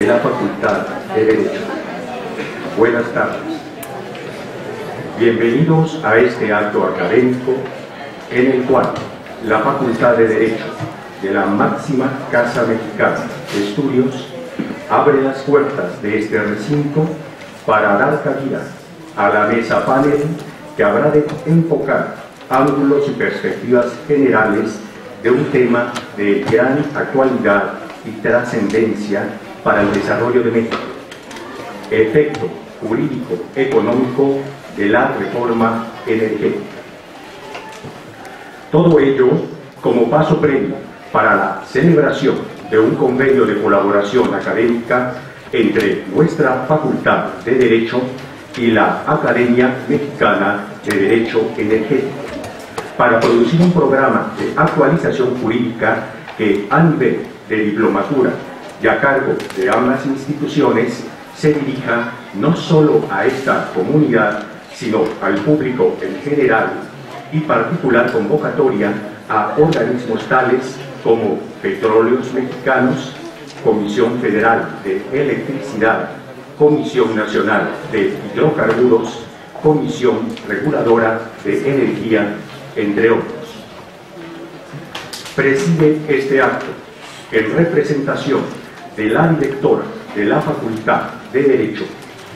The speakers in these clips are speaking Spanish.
la Facultad de Derecho. Buenas tardes. Bienvenidos a este acto académico en el cual la Facultad de Derecho de la máxima Casa Mexicana de Estudios abre las puertas de este recinto para dar cabida a la mesa panel que habrá de enfocar ángulos y perspectivas generales de un tema de gran actualidad y trascendencia para el desarrollo de México: efecto jurídico económico de la reforma energética. Todo ello como paso previo para la celebración de un convenio de colaboración académica entre nuestra Facultad de Derecho y la Academia Mexicana de Derecho Energético, para producir un programa de actualización jurídica que, a nivel de diplomatura y a cargo de ambas instituciones, se dirija no solo a esta comunidad, sino al público en general, y particular convocatoria a organismos tales como Petróleos Mexicanos, Comisión Federal de Electricidad, Comisión Nacional de Hidrocarburos, Comisión Reguladora de Energía, entre otros. Preside este acto, en representación de la directora de la Facultad de Derecho,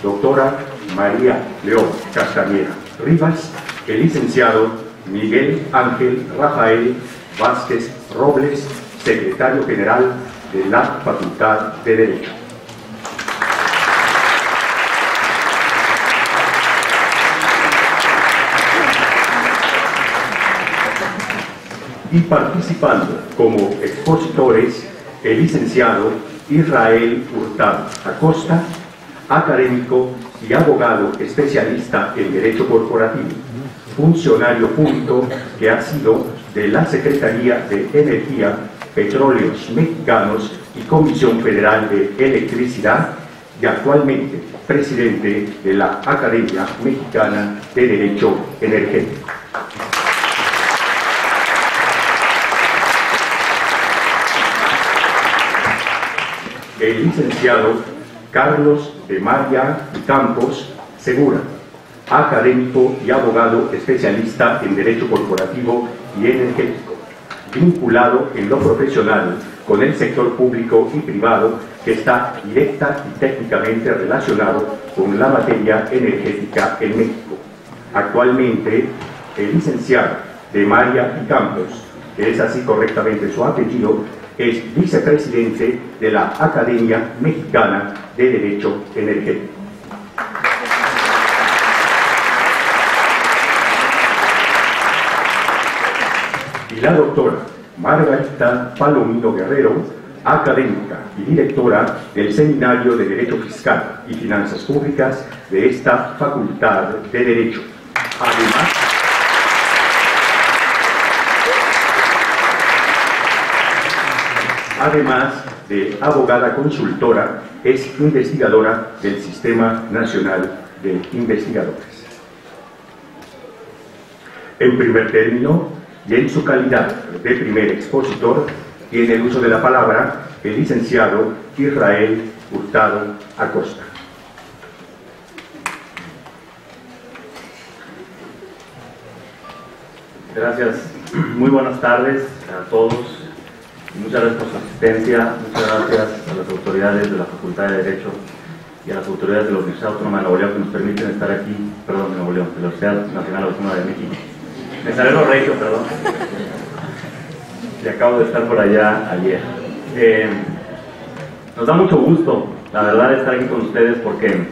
doctora María León Castañeda Rivas, el licenciado Miguel Ángel Rafael Vázquez Robles, secretario general de la Facultad de Derecho. Y participando como expositores el licenciado Israel Hurtado Acosta, académico y abogado especialista en Derecho Corporativo, funcionario público que ha sido de la Secretaría de Energía, Petróleos Mexicanos y Comisión Federal de Electricidad, y actualmente presidente de la Academia Mexicana de Derecho Energético. El licenciado Carlos de María Campos Segura, académico y abogado especialista en Derecho Corporativo y Energético, vinculado en lo profesional con el sector público y privado, que está directa y técnicamente relacionado con la materia energética en México. Actualmente, el licenciado de María Campos, que es así correctamente su apellido, es vicepresidente de la Academia Mexicana de Derecho Energético. Y la doctora Margarita Palomino Guerrero, académica y directora del Seminario de Derecho Fiscal y Finanzas Públicas de esta Facultad de Derecho. Además de abogada consultora, es investigadora del Sistema Nacional de Investigadores. En primer término, y en su calidad de primer expositor, tiene el uso de la palabra el licenciado Israel Hurtado Acosta. Gracias. Muy buenas tardes a todos. Muchas gracias por su asistencia, muchas gracias a las autoridades de la Facultad de Derecho y a las autoridades de la Universidad Autónoma de Nuevo León que nos permiten estar aquí, de Nuevo León, de la Universidad Nacional Autónoma de México. Me salió lo regio, perdón. Y acabo de estar por allá ayer. Nos da mucho gusto, la verdad, estar aquí con ustedes porque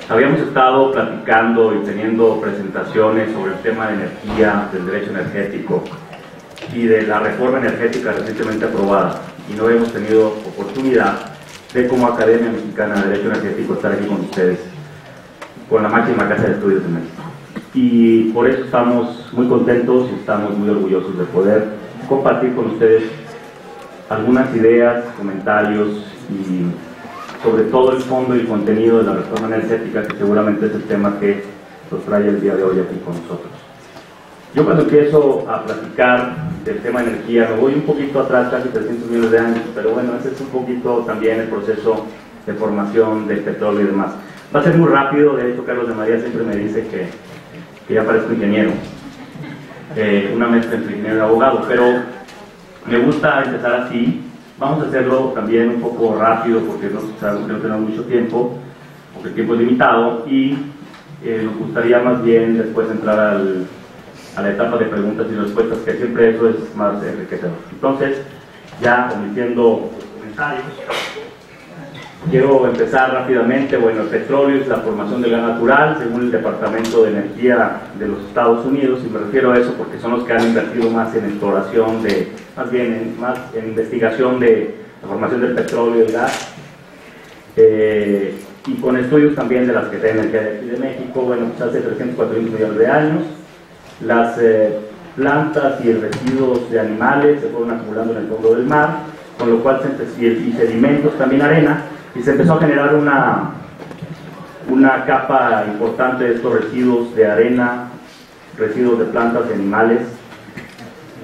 habíamos estado platicando y teniendo presentaciones sobre el tema de energía, del derecho energético y de la reforma energética recientemente aprobada, y no hemos tenido oportunidad de, como Academia Mexicana de Derecho Energético, estar aquí con ustedes, con la máxima casa de estudios de México. Y por eso estamos muy contentos y estamos muy orgullosos de poder compartir con ustedes algunas ideas, comentarios y sobre todo el fondo y el contenido de la reforma energética, que seguramente es el tema que nos trae el día de hoy aquí con nosotros. Yo cuando empiezo a platicar del tema energía me voy un poquito atrás, casi 300 millones de años, pero bueno, ese es un poquito también el proceso de formación de petróleo y demás. Va a ser muy rápido, de hecho Carlos de María siempre me dice que ya parezco ingeniero, una mezcla entre ingeniero y abogado, pero me gusta empezar así. Vamos a hacerlo también un poco rápido porque sabemos que no tenemos mucho tiempo, porque el tiempo es limitado, y nos gustaría más bien después entrar a la etapa de preguntas y respuestas, que siempre eso es más enriquecedor. Entonces, ya omitiendo los comentarios, quiero empezar rápidamente. Bueno, el petróleo es la formación del gas natural según el Departamento de Energía de los Estados Unidos, y me refiero a eso porque son los que han invertido más en exploración más bien en investigación de la formación del petróleo y el gas, y con estudios también de la Secretaría de Energía de aquí de México. Bueno, pues hace 340 millones de años las plantas y residuos de animales se fueron acumulando en el fondo del mar, con lo cual y sedimentos, también arena, y se empezó a generar una capa importante de estos residuos de arena, residuos de plantas y animales,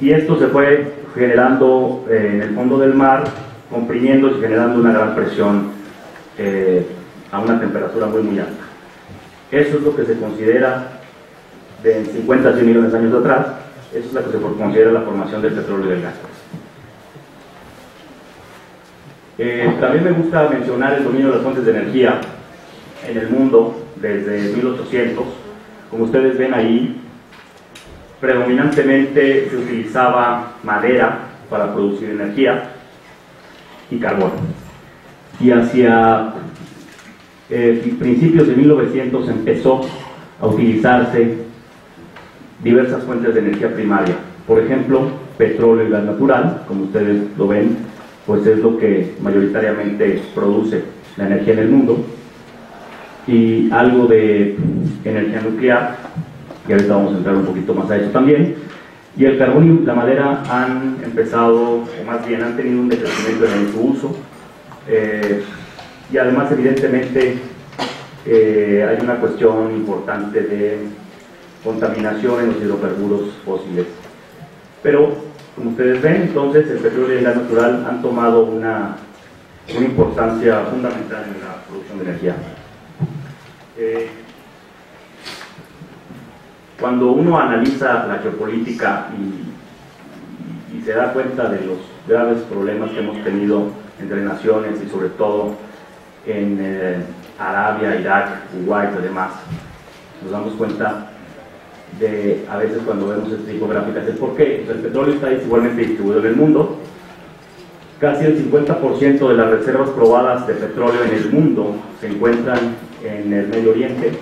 y esto se fue generando en el fondo del mar, comprimiéndose y generando una gran presión a una temperatura muy muy alta. Eso es lo que se considera, de 50 a 100 millones de años atrás, eso es lo que se considera la formación del petróleo y del gas. También me gusta mencionar el dominio de las fuentes de energía en el mundo desde 1800. Como ustedes ven ahí, predominantemente se utilizaba madera para producir energía y carbón. Y hacia principios de 1900 empezó a utilizarse diversas fuentes de energía primaria. Por ejemplo, petróleo y gas natural, como ustedes lo ven, pues es lo que mayoritariamente produce la energía en el mundo, y algo de energía nuclear, y ahorita vamos a entrar un poquito más a eso también. Y el carbón y la madera han empezado, o más bien han tenido un decrecimiento en su uso, y además evidentemente hay una cuestión importante de contaminación en los hidrocarburos fósiles. Pero, como ustedes ven, entonces el petróleo y el gas natural han tomado una importancia fundamental en la producción de energía. Cuando uno analiza la geopolítica y se da cuenta de los graves problemas que hemos tenido entre naciones, y sobre todo en Arabia, Irak, Kuwait y demás, nos damos cuenta de, a veces cuando vemos este tipo de gráficas, el por qué. El petróleo está igualmente distribuido en el mundo. Casi el 50% de las reservas probadas de petróleo en el mundo se encuentran en el Medio Oriente,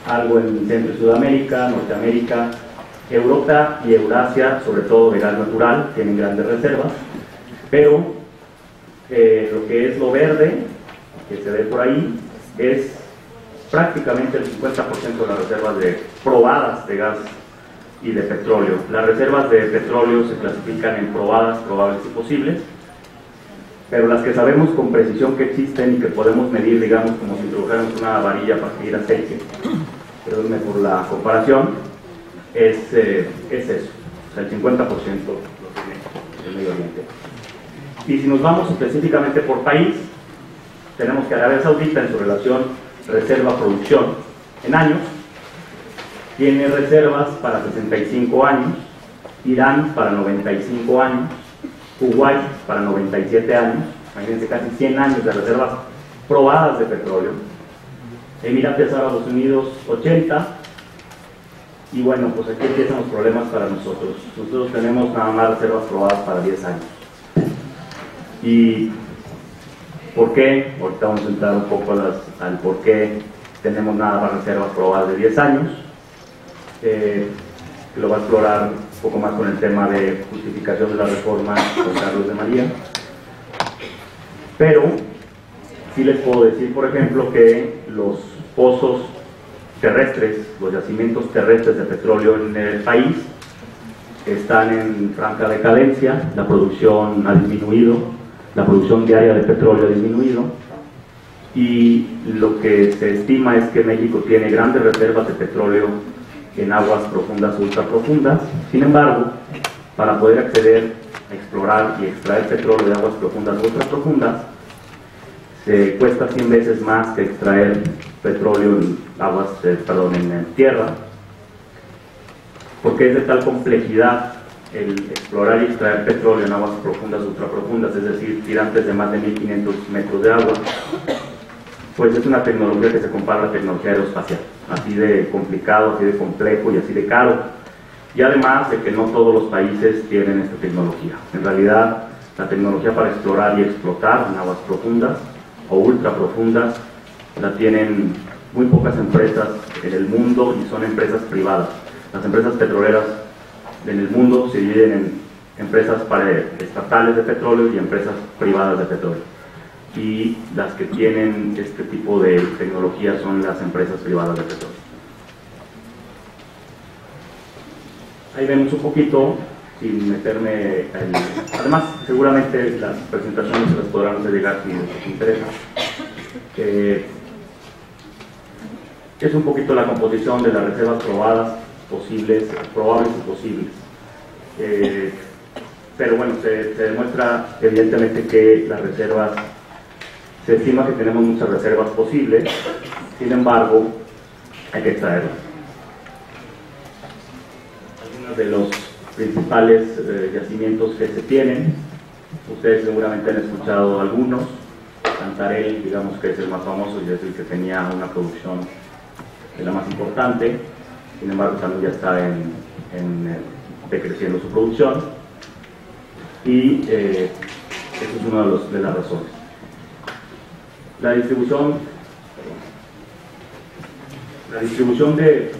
algo en Centro y Sudamérica, Norteamérica, Europa y Eurasia, sobre todo de gas natural, tienen grandes reservas, pero lo que es lo verde, que se ve por ahí, es prácticamente el 50% de las reservas probadas de gas y de petróleo. Las reservas de petróleo se clasifican en probadas, probables y posibles, pero las que sabemos con precisión que existen y que podemos medir, digamos, como si introdujéramos una varilla para medir aceite, perdónenme por la comparación, es eso, o sea, el 50% lo tiene el Medio Oriente. Y si nos vamos específicamente por país, tenemos que Arabia Saudita, en su relación reserva-producción en años, tiene reservas para 65 años, Irán para 95 años, Kuwait para 97 años, imagínense, casi 100 años de reservas probadas de petróleo, Emiratos Árabes Unidos 80, y bueno, pues aquí empiezan los problemas para nosotros. Nosotros tenemos nada más reservas probadas para 10 años. ¿Y por qué? Ahorita vamos a entrar un poco al por qué tenemos nada más reservas probadas de 10 años. Lo va a explorar un poco más con el tema de justificación de la reforma con Carlos de María. Pero sí les puedo decir, por ejemplo, que los pozos terrestres, los yacimientos terrestres de petróleo en el país están en franca decadencia. La producción ha disminuido, la producción diaria de petróleo ha disminuido, y lo que se estima es que México tiene grandes reservas de petróleo en aguas profundas o ultraprofundas. Sin embargo, para poder acceder a explorar y extraer petróleo de aguas profundas o ultraprofundas, cuesta 100 veces más que extraer petróleo en aguas, en tierra, porque es de tal complejidad el explorar y extraer petróleo en aguas profundas, ultraprofundas, es decir, tirantes de más de 1500 metros de agua. Pues es una tecnología que se compara a la tecnología aeroespacial, así de complicado, así de complejo y así de caro. Y además de que no todos los países tienen esta tecnología. En realidad, la tecnología para explorar y explotar en aguas profundas o ultraprofundas la tienen muy pocas empresas en el mundo y son empresas privadas. Las empresas petroleras en el mundo se dividen en empresas estatales de petróleo y empresas privadas de petróleo. Y las que tienen este tipo de tecnología son las empresas privadas de petróleo. Ahí vemos un poquito, sin meterme además, seguramente las presentaciones se las podrán hacer llegar si les interesa. Es un poquito la composición de las reservas probadas, probables y posibles. Pero bueno, se demuestra evidentemente que las reservas, se estima que tenemos muchas reservas posibles, sin embargo, hay que extraerlas. Algunos de los principales yacimientos que se tienen, ustedes seguramente han escuchado algunos. Cantarell, digamos que es el más famoso y es el que tenía una producción de la más importante, sin embargo también ya está decreciendo su producción, y eso es una de las razones. La distribución de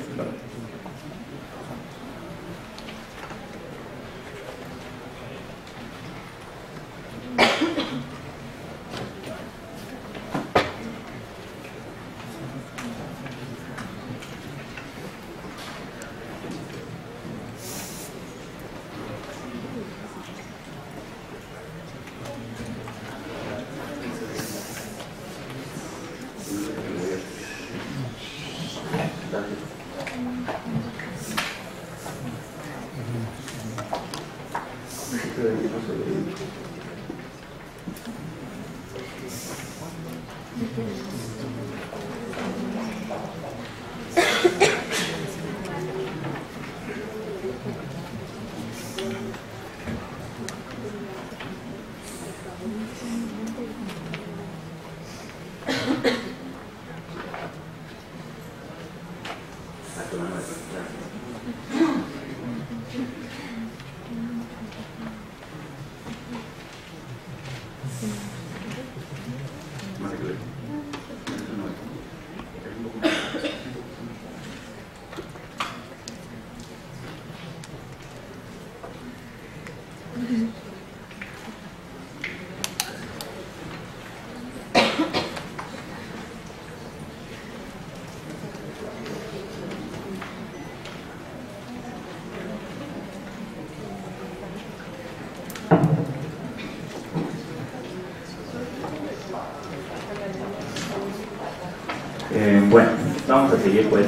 bueno, vamos a seguir pues,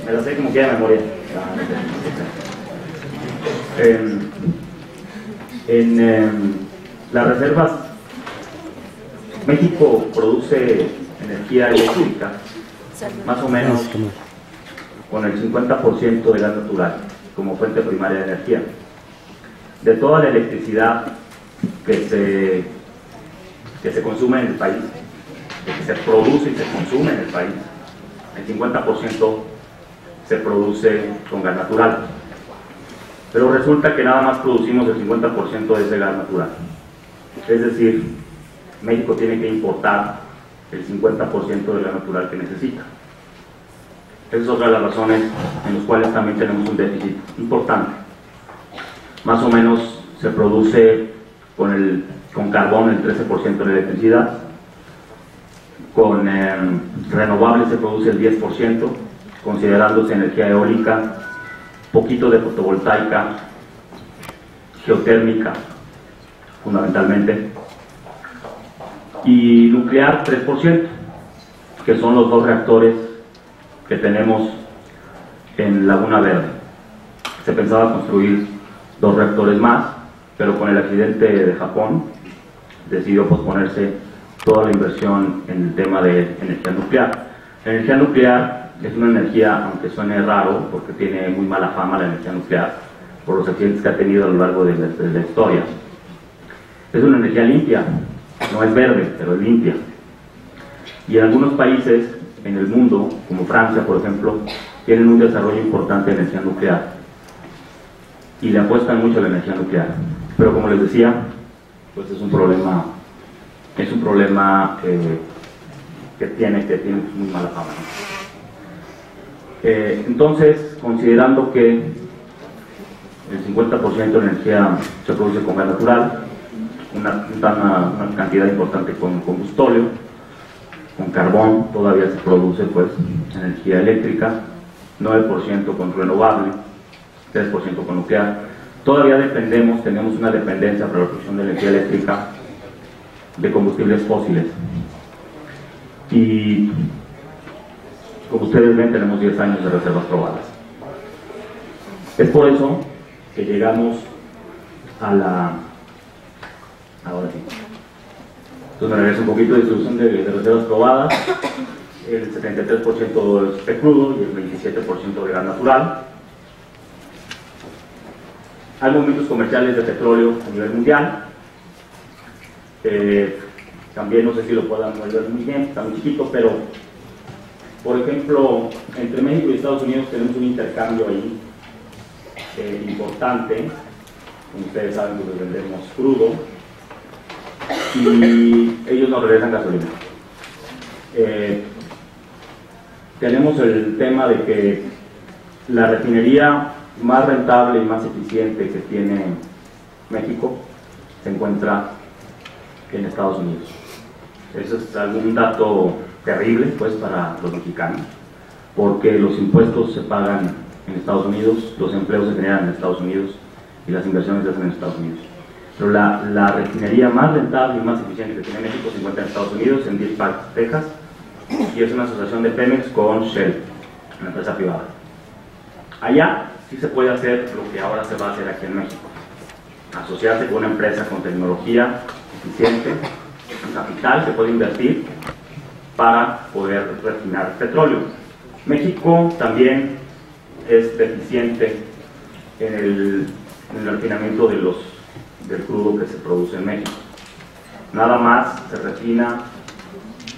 me lo sé como que de memoria. Las reservas, México produce energía eléctrica más o menos con el 50% de gas natural como fuente primaria de energía. De toda la electricidad que se consume en el país, que se produce y se consume en el país, el 50% se produce con gas natural. Pero resulta que nada más producimos el 50% de ese gas natural. Es decir, México tiene que importar el 50% del gas natural que necesita. Esa es otra de las razones en las cuales también tenemos un déficit importante. Más o menos se produce con carbón el 13% de la electricidad, con renovables se produce el 10%, considerándose energía eólica, poquito de fotovoltaica, geotérmica fundamentalmente, y nuclear 3%, que son los 2 reactores que tenemos en Laguna Verde. Se pensaba construir 2 reactores más, pero con el accidente de Japón decidió posponerse toda la inversión en el tema de energía nuclear. La energía nuclear es una energía, aunque suene raro, porque tiene muy mala fama la energía nuclear, por los accidentes que ha tenido a lo largo de la historia. Es una energía limpia, no es verde, pero es limpia. Y en algunos países en el mundo, como Francia, por ejemplo, tienen un desarrollo importante de energía nuclear y le apuestan mucho a la energía nuclear. Pero como les decía, pues es un problema que tiene muy mala fama, ¿no? Entonces, considerando que el 50% de la energía se produce con gas natural, una cantidad importante con combustóleo, con carbón todavía se produce pues energía eléctrica, 9% con renovable, 3% con nuclear. Todavía tenemos una dependencia para la producción de energía eléctrica de combustibles fósiles. Y como ustedes ven, tenemos 10 años de reservas probadas. Es por eso que llegamos a la... Ahora sí. Entonces me regreso un poquito de distribución de reservas probadas. El 73% es de crudo y el 27% de gas natural. Hay movimientos comerciales de petróleo a nivel mundial. También no sé si lo puedan ver muy bien, está muy chiquito, pero por ejemplo, entre México y Estados Unidos tenemos un intercambio ahí importante. Como ustedes saben, pues les vendemos crudo y ellos nos regresan gasolina. Tenemos el tema de que la refinería más rentable y más eficiente que tiene México se encuentra en Estados Unidos. Eso es algún dato terrible pues para los mexicanos, porque los impuestos se pagan en Estados Unidos, los empleos se generan en Estados Unidos y las inversiones se hacen en Estados Unidos. Pero la refinería más rentable y más eficiente que tiene México se encuentra en Estados Unidos, en Deer Park, Texas, y es una asociación de Pemex con Shell, una empresa privada. Allá sí se puede hacer lo que ahora se va a hacer aquí en México: asociarse con una empresa con tecnología eficiente, capital se puede invertir para poder refinar petróleo. México también es deficiente en el refinamiento del crudo que se produce en México. Nada más se refina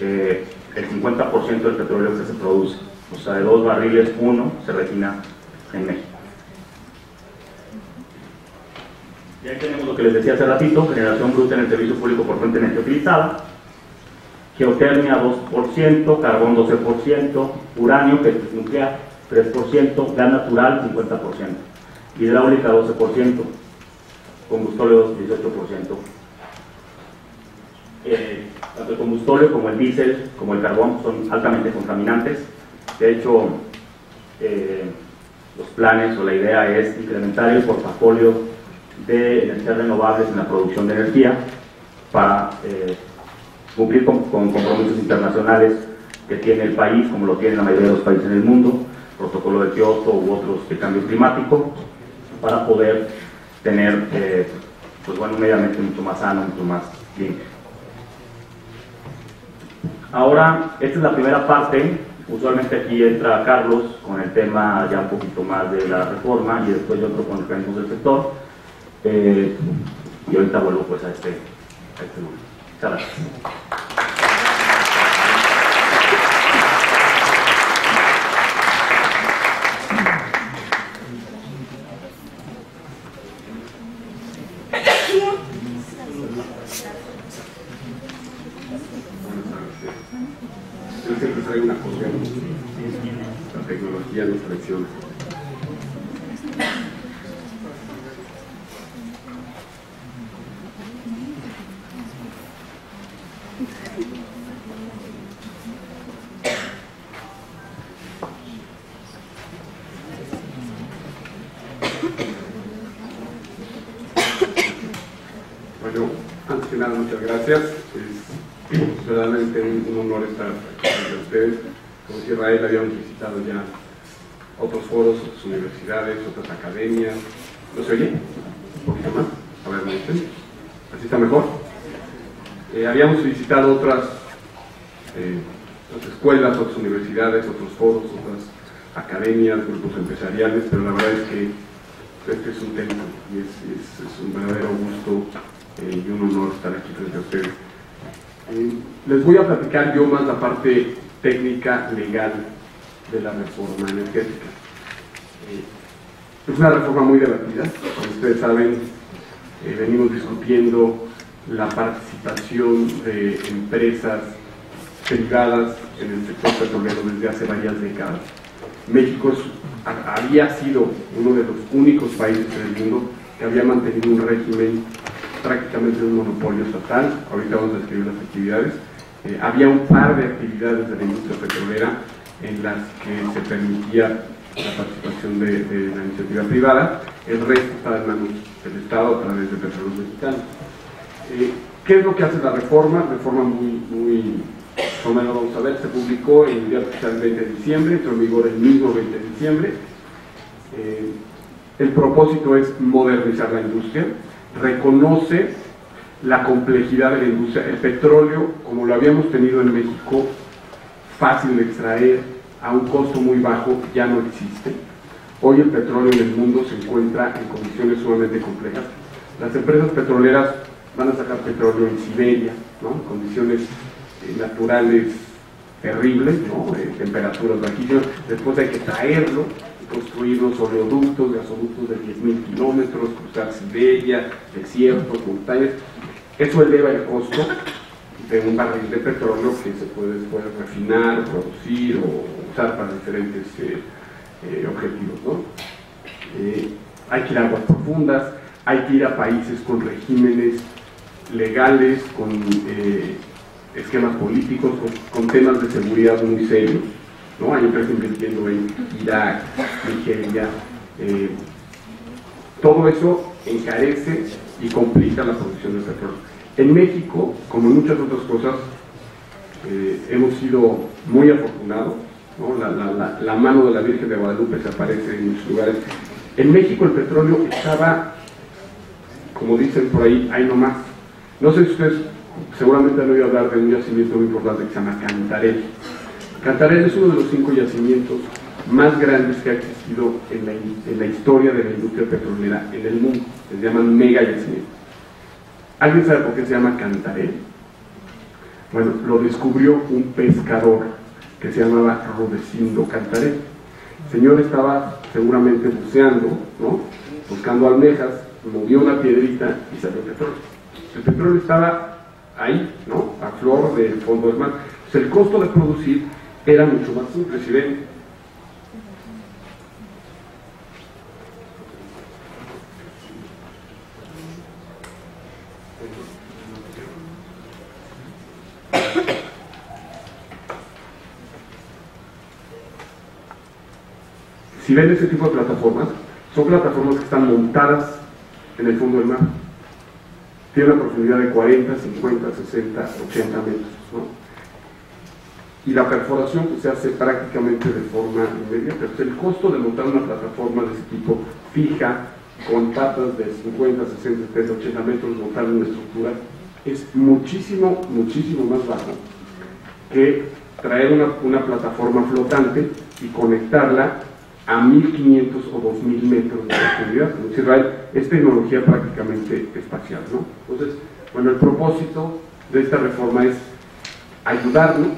el 50% del petróleo que se produce, o sea, de 2 barriles, 1 se refina en México. Y ahí tenemos lo que les decía hace ratito: generación bruta en el servicio público por fuente de energía utilizada, geotermia 2%, carbón 12%, uranio, que es nuclear, 3%, gas natural 50%, hidráulica 12%, combustóleo 18%. Tanto el combustóleo como el diésel, como el carbón, son altamente contaminantes. De hecho, los planes o la idea es incrementar el portafolio de energías renovables en la producción de energía para cumplir con compromisos internacionales que tiene el país, como lo tienen la mayoría de los países en el mundo, protocolo de Kioto u otros de cambio climático, para poder tener pues bueno, un medio ambiente mucho más sano, mucho más limpio. Ahora, esta es la primera parte. Usualmente aquí entra Carlos con el tema ya un poquito más de la reforma y después yo otro con los mecanismos del sector. Y ahorita vuelvo pues a este lugar. Muchas gracias. Yo siempre traigo una cosa, la tecnología nos selecciona. Bueno, antes que nada, muchas gracias. Es verdaderamente un honor estar aquí con ustedes. Como decía Israel, habíamos visitado ya otros foros, otras universidades, otras academias. ¿No se oye? Un poquito más. A ver, ¿me dicen? ¿Así está mejor? Habíamos visitado otras escuelas, otras universidades, otros foros, otras academias, grupos empresariales, pero la verdad es que este es un templo y es un verdadero gusto y un honor estar aquí frente a ustedes. Les voy a platicar yo más la parte técnica, legal de la reforma energética. Es una reforma muy debatida, como ustedes saben, venimos discutiendo la participación de empresas privadas en el sector petrolero desde hace varias décadas. México había sido uno de los únicos países en el mundo que había mantenido un régimen prácticamente de un monopolio estatal. Ahorita vamos a describir las actividades. Había un par de actividades de la industria petrolera en las que se permitía la participación de la iniciativa privada. El resto estaba en manos del Estado a través de Petróleos Mexicanos. ¿Qué es lo que hace la reforma? Reforma muy como lo vamos a ver, se publicó en el Diario Oficial el 20 de diciembre, entró en vigor el mismo 20 de diciembre. El propósito es modernizar la industria, reconoce la complejidad de la industria. El petróleo, como lo habíamos tenido en México, fácil de extraer, a un costo muy bajo, ya no existe. Hoy el petróleo en el mundo se encuentra en condiciones sumamente complejas. Las empresas petroleras van a sacar petróleo en Siberia, ¿no? En condiciones naturales terribles, ¿no? Temperaturas bajísimas. Después hay que traerlo y construir los oleoductos, gasoductos de 10.000 kilómetros, cruzar Siberia, desiertos, montañas. Eso eleva el costo de un barril de petróleo que se puede después refinar, producir o usar para diferentes objetivos, ¿no? Hay que ir a aguas profundas, hay que ir a países con regímenes legales, con esquemas políticos, con temas de seguridad muy serios, ¿no? Hay empresas invirtiendo en Irak, Nigeria. Todo eso encarece y complica la producción de petróleo. En México, como en muchas otras cosas, hemos sido muy afortunados, ¿no? La mano de la Virgen de Guadalupe se aparece en muchos lugares. En México el petróleo estaba, como dicen por ahí nomás. No sé si ustedes seguramente han oído hablar de un yacimiento muy importante que se llama Cantarell. Cantarell es uno de los 5 yacimientos más grandes que ha existido en la historia de la industria petrolera en el mundo. Se llaman mega yacimientos. ¿Alguien sabe por qué se llama Cantarell? Bueno, lo descubrió un pescador que se llamaba Rudecindo Cantarell. El señor estaba seguramente buceando, ¿no? Buscando almejas, movió una piedrita y salió el petróleo. El petróleo estaba ahí, ¿no? A flor del fondo del mar. Entonces, el costo de producir era mucho más simple. Si ven, ese tipo de plataformas, son plataformas que están montadas en el fondo del mar. Tiene una profundidad de 40, 50, 60, 80 metros, ¿no? Y la perforación pues, se hace prácticamente de forma inmediata. Entonces, el costo de montar una plataforma de ese tipo fija, con patas de 50, 60, 70, 80 metros, montar una estructura, es muchísimo más bajo que traer una plataforma flotante y conectarla a 1500 o 2000 metros de profundidad. En Israel es tecnología prácticamente espacial, ¿no? Entonces, bueno, el propósito de esta reforma es ayudarnos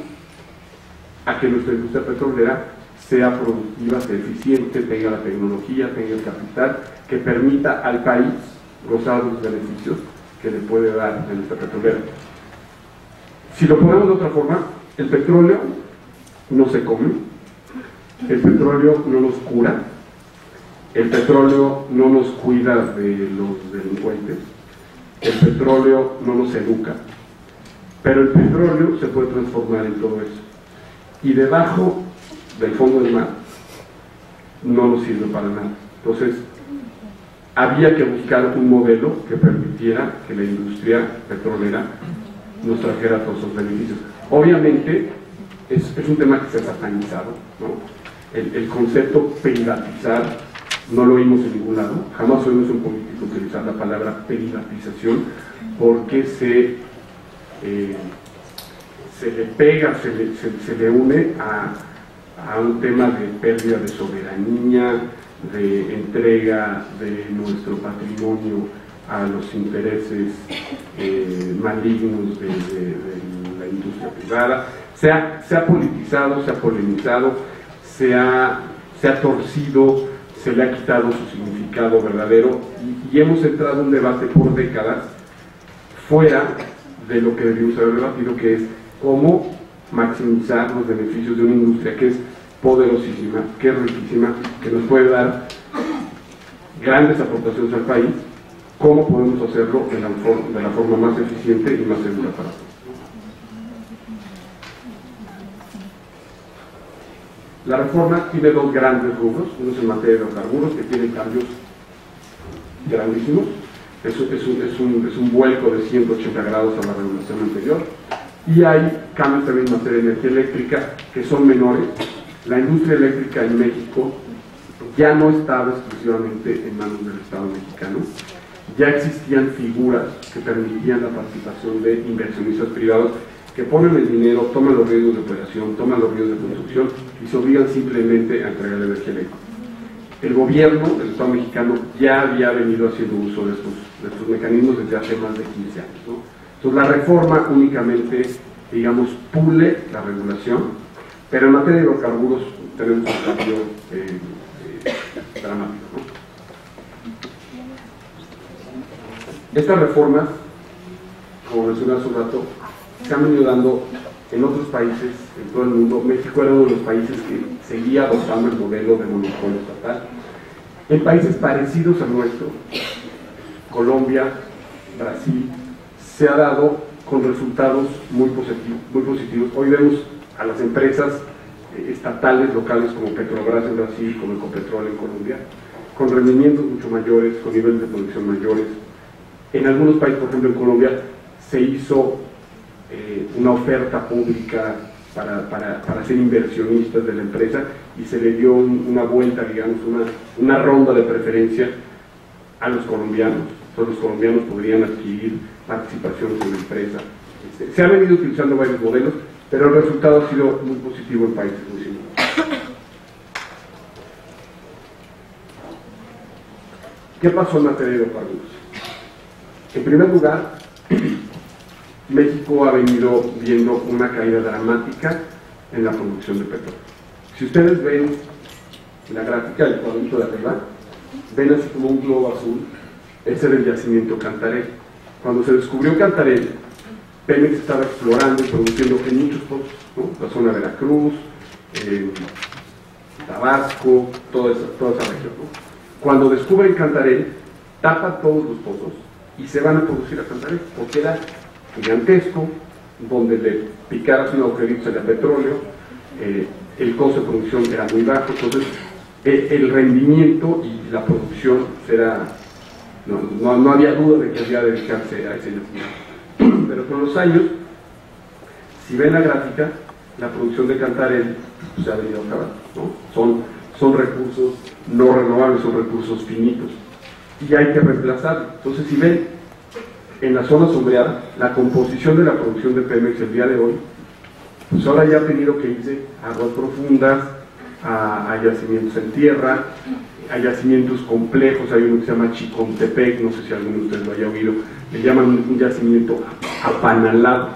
a que nuestra industria petrolera sea productiva, sea eficiente, tenga la tecnología, tenga el capital que permita al país gozar de los beneficios que le puede dar la industria petrolera. Si lo ponemos de otra forma, el petróleo no se come, el petróleo no nos cura, el petróleo no nos cuida de los delincuentes, el petróleo no nos educa, pero el petróleo se puede transformar en todo eso. Y debajo del fondo del mar no nos sirve para nada. Entonces, había que buscar un modelo que permitiera que la industria petrolera nos trajera todos esos beneficios. Obviamente, es un tema que se ha satanizado, ¿no? El concepto privatizar no lo oímos en ningún lado, jamás oímos un político utilizar la palabra privatización porque se se le pega, se le une a un tema de pérdida de soberanía, de entrega de nuestro patrimonio a los intereses malignos de la industria privada. Se ha politizado, se ha polemizado, se ha torcido, se le ha quitado su significado verdadero y hemos entrado en un debate por décadas fuera de lo que debíamos haber debatido, que es cómo maximizar los beneficios de una industria que es poderosísima, que es riquísima, que nos puede dar grandes aportaciones al país, cómo podemos hacerlo de la forma más eficiente y más segura para todos. La reforma tiene dos grandes rubros, uno es en materia de hidrocarburos, que tiene cambios grandísimos, es un vuelco de 180 grados a la regulación anterior, y hay cambios también en materia de energía eléctrica que son menores. La industria eléctrica en México ya no estaba exclusivamente en manos del Estado mexicano, ya existían figuras que permitían la participación de inversionistas privados que ponen el dinero, toman los riesgos de operación, toman los riesgos de construcción y se obligan simplemente a entregar la energía eléctrica. El gobierno del Estado mexicano ya había venido haciendo uso de estos mecanismos desde hace más de 15 años, ¿no? Entonces la reforma únicamente, digamos, pule la regulación, pero en materia de hidrocarburos tenemos un cambio dramático, ¿no? Estas reformas, como mencioné hace un rato, se han venido dando en otros países, en todo el mundo. México era uno de los países que seguía adoptando el modelo de monopolio estatal. En países parecidos al nuestro, Colombia, Brasil, se ha dado con resultados muy positivos. Hoy vemos a las empresas estatales locales como Petrobras en Brasil, como Ecopetrol en Colombia, con rendimientos mucho mayores, con niveles de producción mayores. En algunos países, por ejemplo en Colombia, se hizo una oferta pública para ser inversionistas de la empresa y se le dio una vuelta, digamos, una ronda de preferencia a los colombianos. Entonces los colombianos podrían adquirir participaciones en la empresa. Se han venido utilizando varios modelos, pero el resultado ha sido muy positivo en países muy similares. ¿Qué pasó en materia de hidrocarburos? En primer lugar, México ha venido viendo una caída dramática en la producción de petróleo. Si ustedes ven la gráfica del cuadrito de arriba, ven así como un globo azul, ese era el yacimiento Cantarell. Cuando se descubrió Cantarell, Pemex estaba explorando y produciendo en muchos pozos, ¿no? La zona de Veracruz, Tabasco, toda esa región, ¿no? Cuando descubren Cantarell, tapan todos los pozos y se van a producir a Cantarell, porque era gigantesco, donde le picaras un agujerito salía petróleo, el costo de producción era muy bajo, entonces el rendimiento y la producción era, no había duda de que había de dedicarse a ese yacimiento. Pero con los años, si ven la gráfica, la producción de Cantarell se ha venido acabando, ¿no? Son recursos no renovables, son recursos finitos y hay que reemplazarlos. Entonces, si ven en la zona sombreada, la composición de la producción de Pemex el día de hoy, pues ahora ya ha tenido que irse a aguas profundas, a yacimientos en tierra, a yacimientos complejos. Hay uno que se llama Chicontepec, no sé si alguno de ustedes lo haya oído, le llaman un yacimiento apanalado,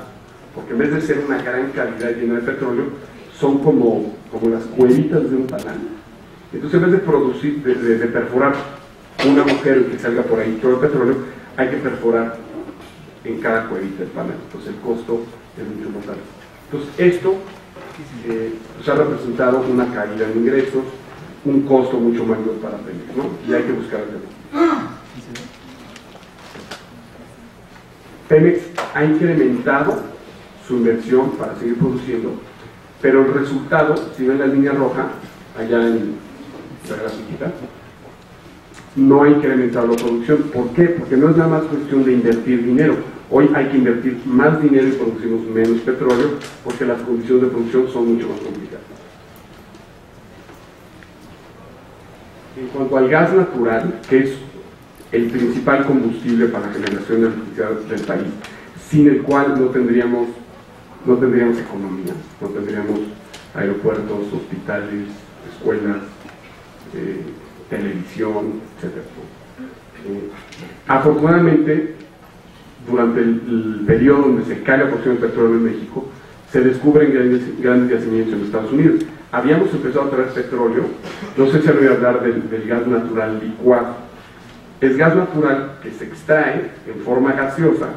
porque en vez de ser una gran calidad llena de petróleo, son como las cuevitas de un panal. Entonces, en vez de producir, de perforar un agujero y que salga por ahí todo el petróleo, hay que perforar en cada cuevita del panel. Entonces el costo es mucho más alto. Entonces esto pues ha representado una caída en ingresos, un costo mucho mayor para Pemex, ¿no? Y hay que buscar alternativas. Pemex ha incrementado su inversión para seguir produciendo, pero el resultado, si ven la línea roja allá en la grafiquita, no ha incrementado la producción. ¿Por qué? Porque no es nada más cuestión de invertir dinero. Hoy hay que invertir más dinero y producimos menos petróleo porque las condiciones de producción son mucho más complicadas. En cuanto al gas natural, que es el principal combustible para la generación de electricidad del país, sin el cual no tendríamos economía, no tendríamos aeropuertos, hospitales, escuelas, televisión, etc. Afortunadamente, durante el periodo donde se cae la producción de petróleo en México, se descubren grandes yacimientos en Estados Unidos. Habíamos empezado a traer petróleo, no sé si voy a hablar del gas natural licuado. Es gas natural que se extrae en forma gaseosa,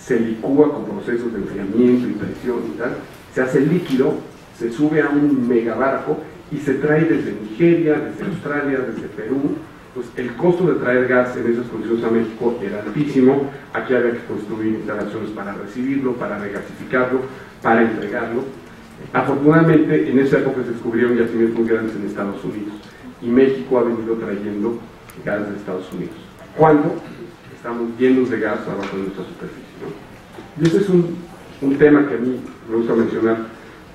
se licúa con procesos de enfriamiento y presión y tal, se hace líquido, se sube a un megabarco y se trae desde Nigeria, desde Australia, desde Perú. Pues el costo de traer gas en esas condiciones a México era altísimo. Aquí había que construir instalaciones para recibirlo, para regasificarlo, para entregarlo. Afortunadamente, en esa época se descubrieron yacimientos muy grandes en Estados Unidos y México ha venido trayendo gas de Estados Unidos. ¿Cuándo? Estamos llenos de gas abajo de nuestra superficie, ¿no? Y ese es un tema que a mí me gusta mencionar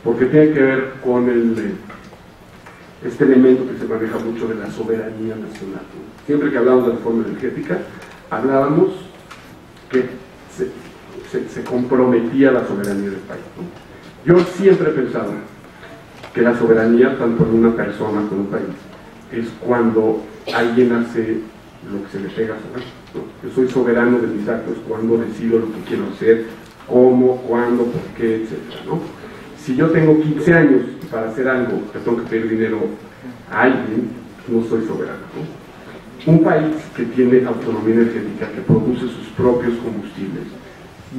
porque tiene que ver con este elemento que se maneja mucho de la soberanía nacional, ¿no? Siempre que hablamos de reforma energética, hablábamos que se comprometía la soberanía del país, ¿no? Yo siempre he pensado que la soberanía, tanto en una persona como en un país, es cuando alguien hace lo que se le pega a su gana, ¿no? Yo soy soberano de mis actos cuando decido lo que quiero hacer, cómo, cuándo, por qué, etc., ¿no? Si yo tengo 15 años para hacer algo, que tengo que pedir dinero a alguien, no soy soberano, ¿no? Un país que tiene autonomía energética, que produce sus propios combustibles,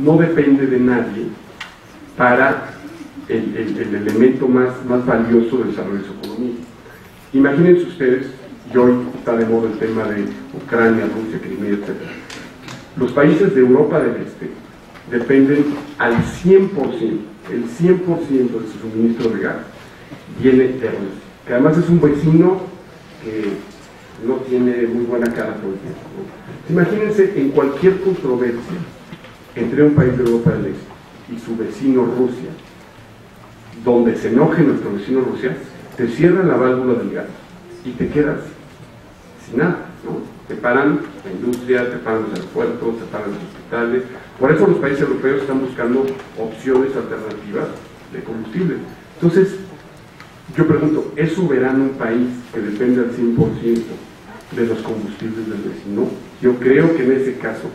no depende de nadie para el elemento más valioso del desarrollo de su economía. Imagínense ustedes, y hoy está de moda el tema de Ucrania, Rusia, Crimea, etc. Los países de Europa del Este dependen al 100%, el 100% de su suministro de gas viene de Rusia, que además es un vecino que no tiene muy buena cara todo el tiempo, ¿no? Imagínense en cualquier controversia entre un país de Europa del Este y su vecino Rusia, donde se enoje nuestro vecino Rusia, te cierran la válvula del gas y te quedas sin nada, ¿no? Te paran la industria, te paran los aeropuertos, te paran los hospitales. Por eso los países europeos están buscando opciones alternativas de combustible. Entonces, yo pregunto, ¿es soberano un país que depende al 100% de los combustibles del vecino? Yo creo que en ese caso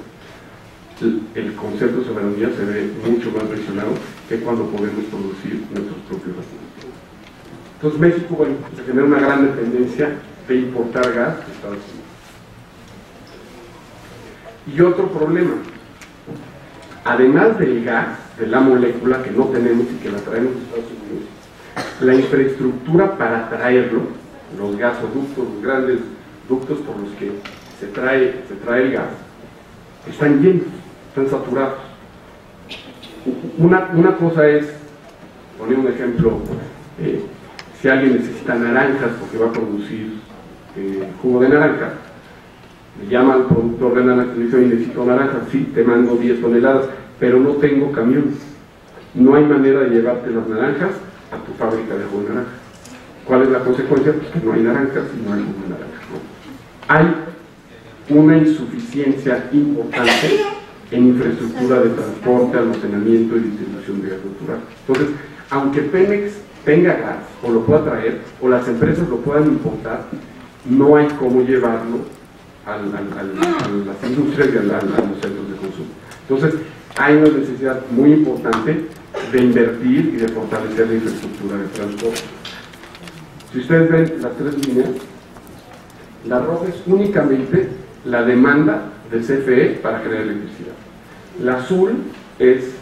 el concepto de soberanía se ve mucho más presionado que cuando podemos producir nuestros propios recursos. Entonces México, bueno, se genera una gran dependencia de importar gas de Estados Unidos. Y otro problema, además del gas, de la molécula que no tenemos y que la traemos de Estados Unidos, la infraestructura para traerlo, los gasoductos, los grandes ductos por los que se trae el gas, están llenos, están saturados. Una cosa es, poner un ejemplo, si alguien necesita naranjas porque va a producir jugo de naranja, le llama al productor de naranjas y le dice, oye, necesito naranjas, sí, te mando 10 toneladas, pero no tengo camión. No hay manera de llevarte las naranjas a tu fábrica de jugo de naranja. ¿Cuál es la consecuencia? Pues que no hay naranjas y no hay jugo de naranja, ¿no? Hay una insuficiencia importante en infraestructura de transporte, almacenamiento y distribución de gas natural. Entonces, aunque Pemex tenga gas, o lo pueda traer, o las empresas lo puedan importar, no hay cómo llevarlo a las industrias y a los centros de consumo. Entonces, hay una necesidad muy importante de invertir y de fortalecer la infraestructura de transporte. Si ustedes ven las tres líneas, la roja es únicamente la demanda de CFE para generar electricidad. La azul es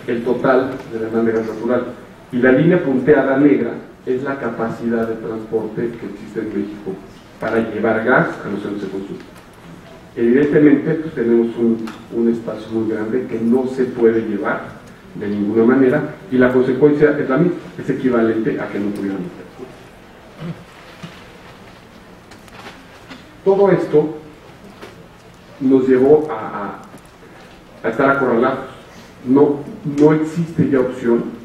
el total de la demanda de gas natural. Y la línea punteada negra es la capacidad de transporte que existe en México para llevar gas a los centros de consumo. Evidentemente, pues, tenemos un espacio muy grande que no se puede llevar de ninguna manera, y la consecuencia es la misma, es equivalente a que no tuviéramos gas. Todo esto nos llevó a estar acorralados. No existe ya opción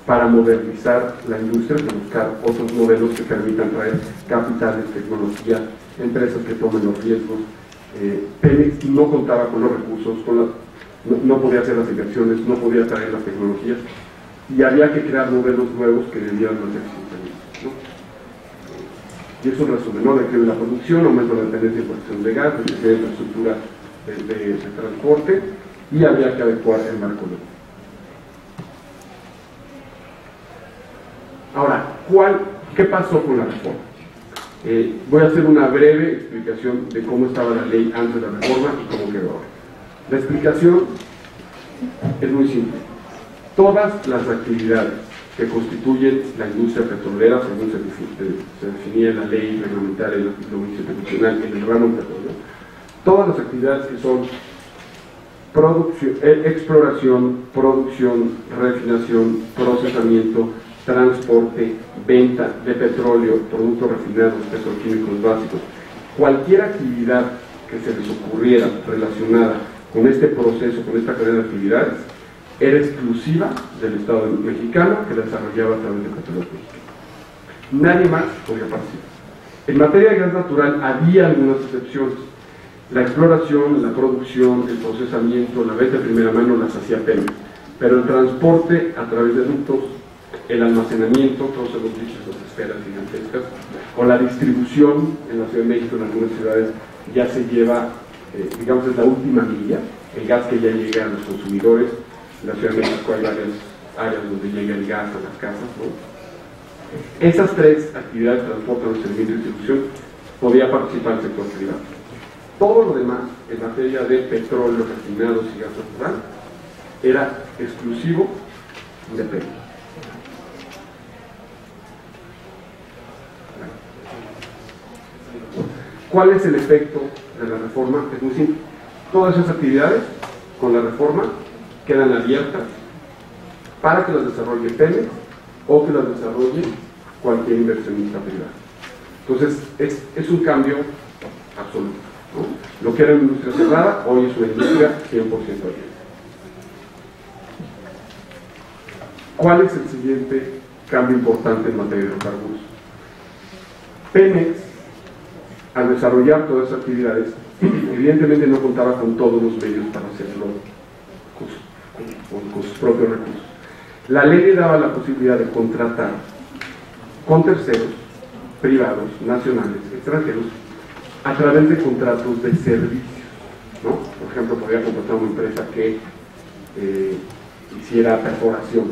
para modernizar la industria, de buscar otros modelos que permitan traer capitales, tecnología, empresas que tomen los riesgos. Pemex no contaba con los recursos, con no podía hacer las inversiones, no podía traer las tecnologías, y había que crear modelos nuevos que le dieran más eficiencia, ¿no? Y eso resume, ¿no? Declive de la producción, aumento de la dependencia de producción de gas, de infraestructura de transporte, y había que adecuar el marco legal. Ahora, ¿qué pasó con la reforma? Voy a hacer una breve explicación de cómo estaba la ley antes de la reforma y cómo quedó ahora. La explicación es muy simple. Todas las actividades que constituyen la industria petrolera, según se definía en la ley reglamentaria del artículo institucional en el ramo petrolero, todas las actividades que son exploración, producción, refinación, procesamiento, transporte, venta de petróleo, productos refinados, petroquímicos básicos, cualquier actividad que se les ocurriera relacionada con este proceso, con esta cadena de actividades, era exclusiva del Estado mexicano, que la desarrollaba a través de Petróleos Mexicanos. Nadie más podía participar. En materia de gas natural había algunas excepciones. La exploración, la producción, el procesamiento, la venta de primera mano las hacía Pemex, pero el transporte a través de ductos, el almacenamiento, todos hemos visto esas esferas gigantescas, o la distribución en la Ciudad de México, en algunas ciudades, ya se lleva, digamos, es la última milla, el gas que ya llega a los consumidores. En la Ciudad de México hay varias áreas donde llega el gas a las casas, ¿no? Esas tres actividades, transporte, almacenamiento y distribución, podía participar el sector privado. Todo lo demás, en materia de petróleo, refinados y gas natural, era exclusivo de Pemex. ¿Cuál es el efecto de la reforma? Es muy simple. Todas esas actividades, con la reforma, quedan abiertas para que las desarrolle Pemex o que las desarrolle cualquier inversionista privado. Entonces, es un cambio absoluto, ¿no? Lo que era una industria cerrada, hoy es una industria 100% abierta. ¿Cuál es el siguiente cambio importante en materia de hidrocarburos? Pemex, al desarrollar todas esas actividades, evidentemente no contaba con todos los medios para hacerlo con sus propios recursos. La ley le daba la posibilidad de contratar con terceros, privados, nacionales, extranjeros, a través de contratos de servicios, ¿no? Por ejemplo, podía contratar una empresa que hiciera perforación,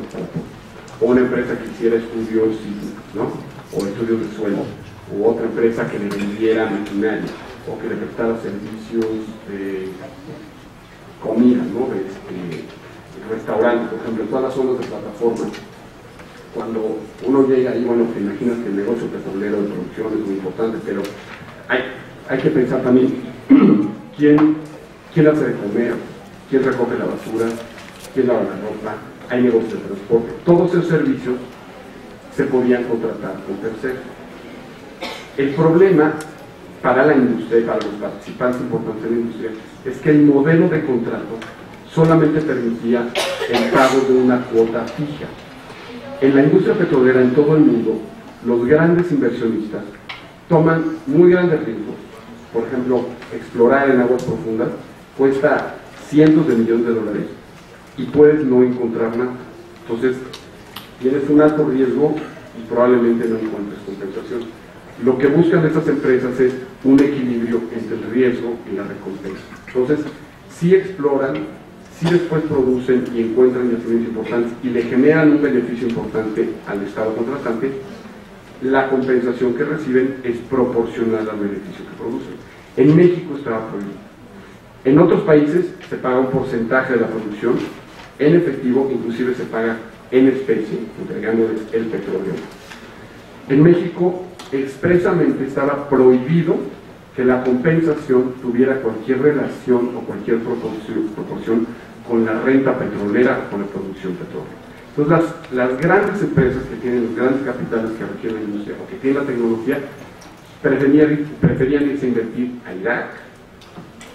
o una empresa que hiciera estudios sísmicos, ¿no? O estudios de suelo, u otra empresa que le vendiera maquinaria, o que le prestara servicios de comida, ¿no? De restaurantes, por ejemplo, en todas las zonas de plataforma. Cuando uno llega ahí, bueno, te imaginas que el negocio petrolero de producción es muy importante, pero hay que pensar también quién hace de comer, quién recoge la basura, quién lava la ropa, hay negocios de transporte. Todos esos servicios se podían contratar con terceros. El problema para la industria y para los participantes importantes en la industria es que el modelo de contrato solamente permitía el pago de una cuota fija. En la industria petrolera en todo el mundo, los grandes inversionistas toman muy grandes riesgos. Por ejemplo, explorar en aguas profundas cuesta cientos de millones de dólares y puedes no encontrar nada. Entonces, tienes un alto riesgo y probablemente no encuentres compensación. Lo que buscan estas empresas es un equilibrio entre el riesgo y la recompensa. Entonces, si exploran, si después producen y encuentran yacimientos importantes y le generan un beneficio importante al Estado contratante, la compensación que reciben es proporcional al beneficio que producen. En México estaba prohibido. En otros países se paga un porcentaje de la producción en efectivo, inclusive se paga en especie, entregándoles el petróleo. En México expresamente estaba prohibido que la compensación tuviera cualquier relación o cualquier proporción con la renta petrolera o con la producción petrolera. Entonces las grandes empresas que tienen los grandes capitales que requiere la industria o que tienen la tecnología preferían irse a invertir a Irak,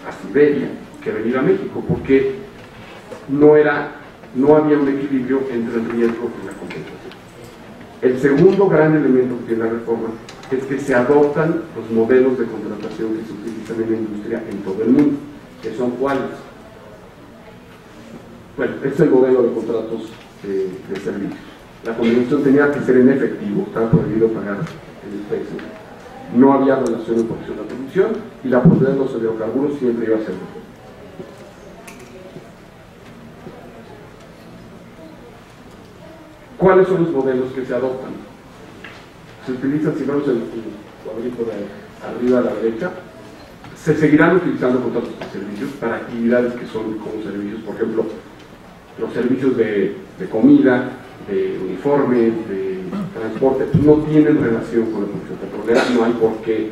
a Siberia, que venir a México, porque no había un equilibrio entre el riesgo y la compensación. El segundo gran elemento que tiene la reforma es que se adoptan los modelos de contratación que se utilizan en la industria en todo el mundo, que son cuáles. Bueno, este es el modelo de contratos de servicios. La convención tenía que ser en efectivo, estaba prohibido pagar en especie. No había relación de producción a producción y la propiedad de los hidrocarburos siempre iba a ser. ¿Cuáles son los modelos que se adoptan? Se utilizan, si vemos el cuadrito de arriba a la derecha, se seguirán utilizando contratos de servicios para actividades que son como servicios, por ejemplo, los servicios de comida, de uniforme, de transporte, no tienen relación con la producción petrolera, no hay por qué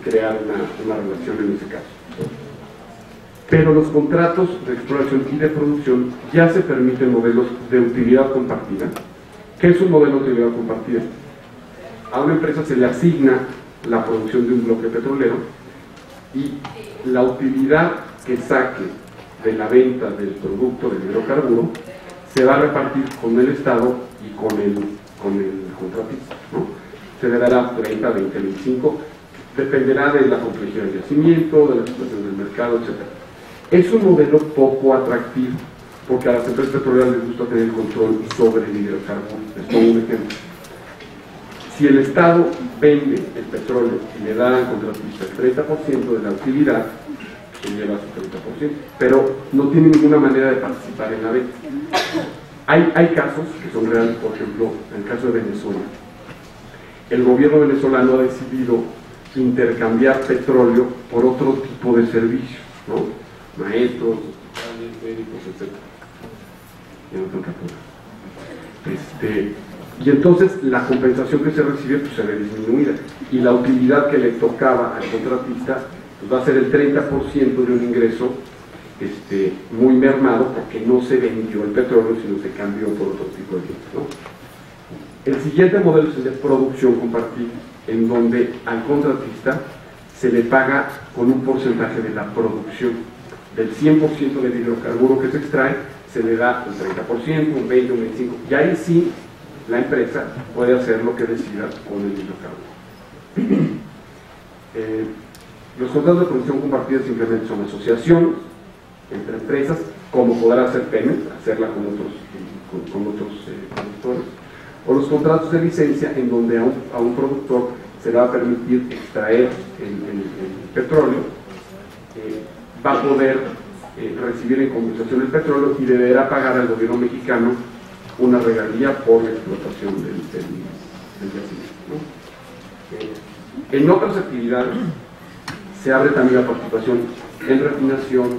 crear una relación en ese caso. Pero los contratos de exploración y de producción ya se permiten modelos de utilidad compartida. ¿Qué es un modelo de utilidad compartida? A una empresa se le asigna la producción de un bloque petrolero y la utilidad que saque de la venta del producto del hidrocarburo se va a repartir con el Estado y con el contratista, ¿no? Se le dará 30, 20, 25, dependerá de la complejidad del yacimiento, de la situación del mercado, etc. Es un modelo poco atractivo, porque a las empresas petroleras les gusta tener control sobre el hidrocarburo. Les pongo un ejemplo. Si el Estado vende el petróleo y le da al contratista el 30% de la utilidad, se lleva su 30%, pero no tiene ninguna manera de participar en la venta. Hay casos que son reales, por ejemplo, en el caso de Venezuela. El gobierno venezolano ha decidido intercambiar petróleo por otro tipo de servicios, ¿no? Maestros, hospitales, médicos, etc. Ya no tengo que apurar. Y entonces la compensación que se recibe pues, se ve disminuida y la utilidad que le tocaba al contratista pues, va a ser el 30% de un ingreso muy mermado porque no se vendió el petróleo sino se cambió por otro tipo de bienes, ¿no? El siguiente modelo es el de producción compartida, en donde al contratista se le paga con un porcentaje de la producción. Del 100% del hidrocarburo que se extrae se le da un 30%, un 20%, un 25%, y ahí sí la empresa puede hacer lo que decida con el hidrocarburo. Los contratos de producción compartida simplemente son asociaciones entre empresas, como podrá hacer Pemex, hacerla con otros productores, o los contratos de licencia en donde a un productor se le va a permitir extraer el petróleo, va a poder recibir en compensación el petróleo y deberá pagar al gobierno mexicano una regalía por la explotación del yacimiento, ¿no? En otras actividades se abre también la participación en refinación,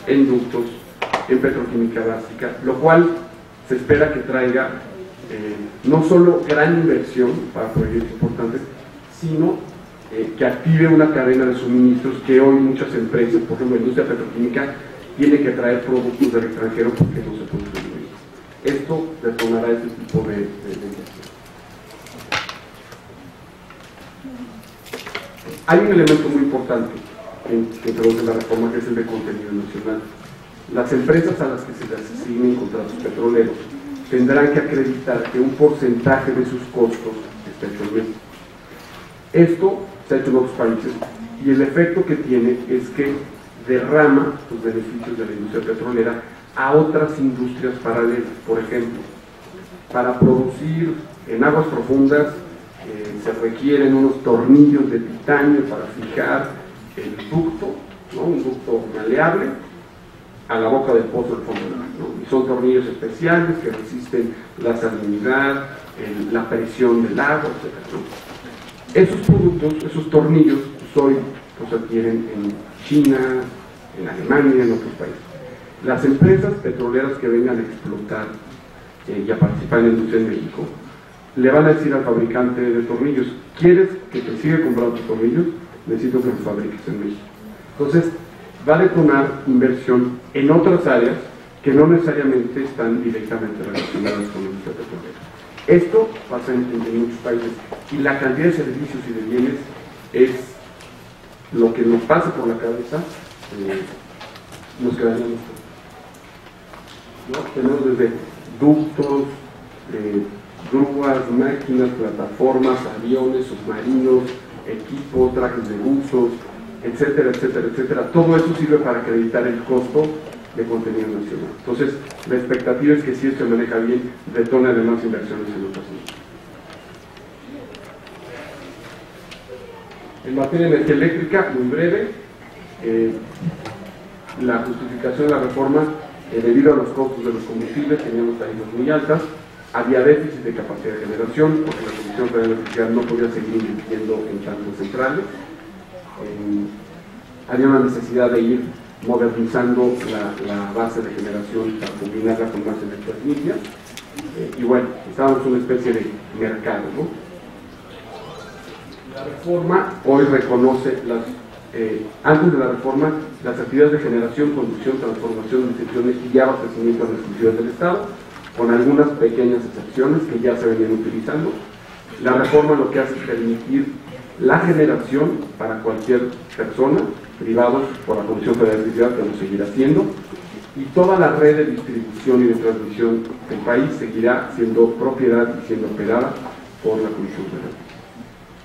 en ductos, en petroquímica básica, lo cual se espera que traiga no solo gran inversión para proyectos importantes, sino que active una cadena de suministros que hoy muchas empresas, por ejemplo la industria petroquímica, tiene que traer productos del extranjero porque no se producen en México. Esto detonará este tipo de inversión. Hay un elemento muy importante que introduce la reforma, que es el de contenido nacional. Las empresas a las que se les asignen contratos petroleros tendrán que acreditar que un porcentaje de sus costos está hecho en México. Esto se ha hecho en otros países y el efecto que tiene es que derrama los beneficios de la industria petrolera a otras industrias paralelas. Por ejemplo, para producir en aguas profundas se requieren unos tornillos de titanio para fijar el ducto, ¿no? Un ducto maleable a la boca del pozo del fondo del mar, ¿no? Y son tornillos especiales que resisten la salinidad, la presión del agua, etc., ¿no? Esos productos, esos tornillos, pues hoy los adquieren en China, en Alemania, en otros países. Las empresas petroleras que vengan a explotar y a participar en la industria en México, le van a decir al fabricante de tornillos: ¿quieres que te siga comprando tus tornillos? Necesito que los fabriques en México. Entonces, va a detonar inversión en otras áreas que no necesariamente están directamente relacionadas con la industria petrolera. Esto pasa en muchos países y la cantidad de servicios y de bienes es lo que nos pasa por la cabeza, nos quedaríamos ¿no? Tenemos desde ductos, grúas, máquinas, plataformas, aviones, submarinos, equipos, trajes de buzos, etcétera, etcétera, etcétera. Todo eso sirve para acreditar el costo de contenido nacional. Entonces, la expectativa es que si esto se maneja bien, detone además inversiones en otras zonas. En materia de energía eléctrica, muy breve, la justificación de la reforma, debido a los costos de los combustibles, teníamos tarifas muy altas, había déficit de capacidad de generación, porque la Comisión Federal de Electricidad no podía seguir invirtiendo en tanques centrales. Había una necesidad de ir modernizando la base de generación para combinarla con más energías limpias, y bueno, estábamos en una especie de mercado, ¿no? La reforma hoy reconoce antes de la reforma, las actividades de generación, conducción, transformación, distribución y abastecimiento eran exclusivas del Estado, con algunas pequeñas excepciones que ya se venían utilizando. La reforma lo que hace es permitir la generación para cualquier persona, privados por la Comisión Federal de Electricidad, que lo seguirá haciendo, y toda la red de distribución y de transmisión del país seguirá siendo propiedad y siendo operada por la Comisión Federal.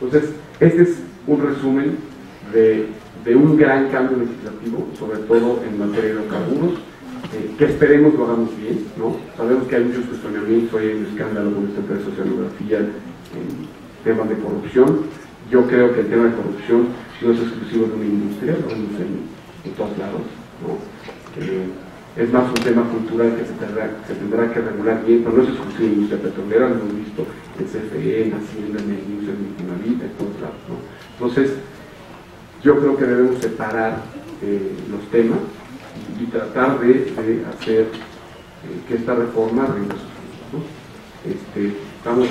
Entonces, este es un resumen de un gran cambio legislativo, sobre todo en materia de hidrocarburos, que esperemos lo hagamos bien, ¿no? Sabemos que hay muchos cuestionamientos, hay un escándalo con esta empresa de oceanografía en temas de corrupción. Yo creo que el tema de corrupción no es exclusivo de una industria, lo vemos en todos lados, ¿no? Es más un tema cultural que se tendrá que regular bien, pero no es exclusivo de la industria petrolera, lo hemos visto en CFE, en Hacienda, en el industria de Infonavit, en todos lados, ¿no? Entonces, yo creo que debemos separar los temas y tratar de hacer que esta reforma rinda sus frutos, ¿no? Estamos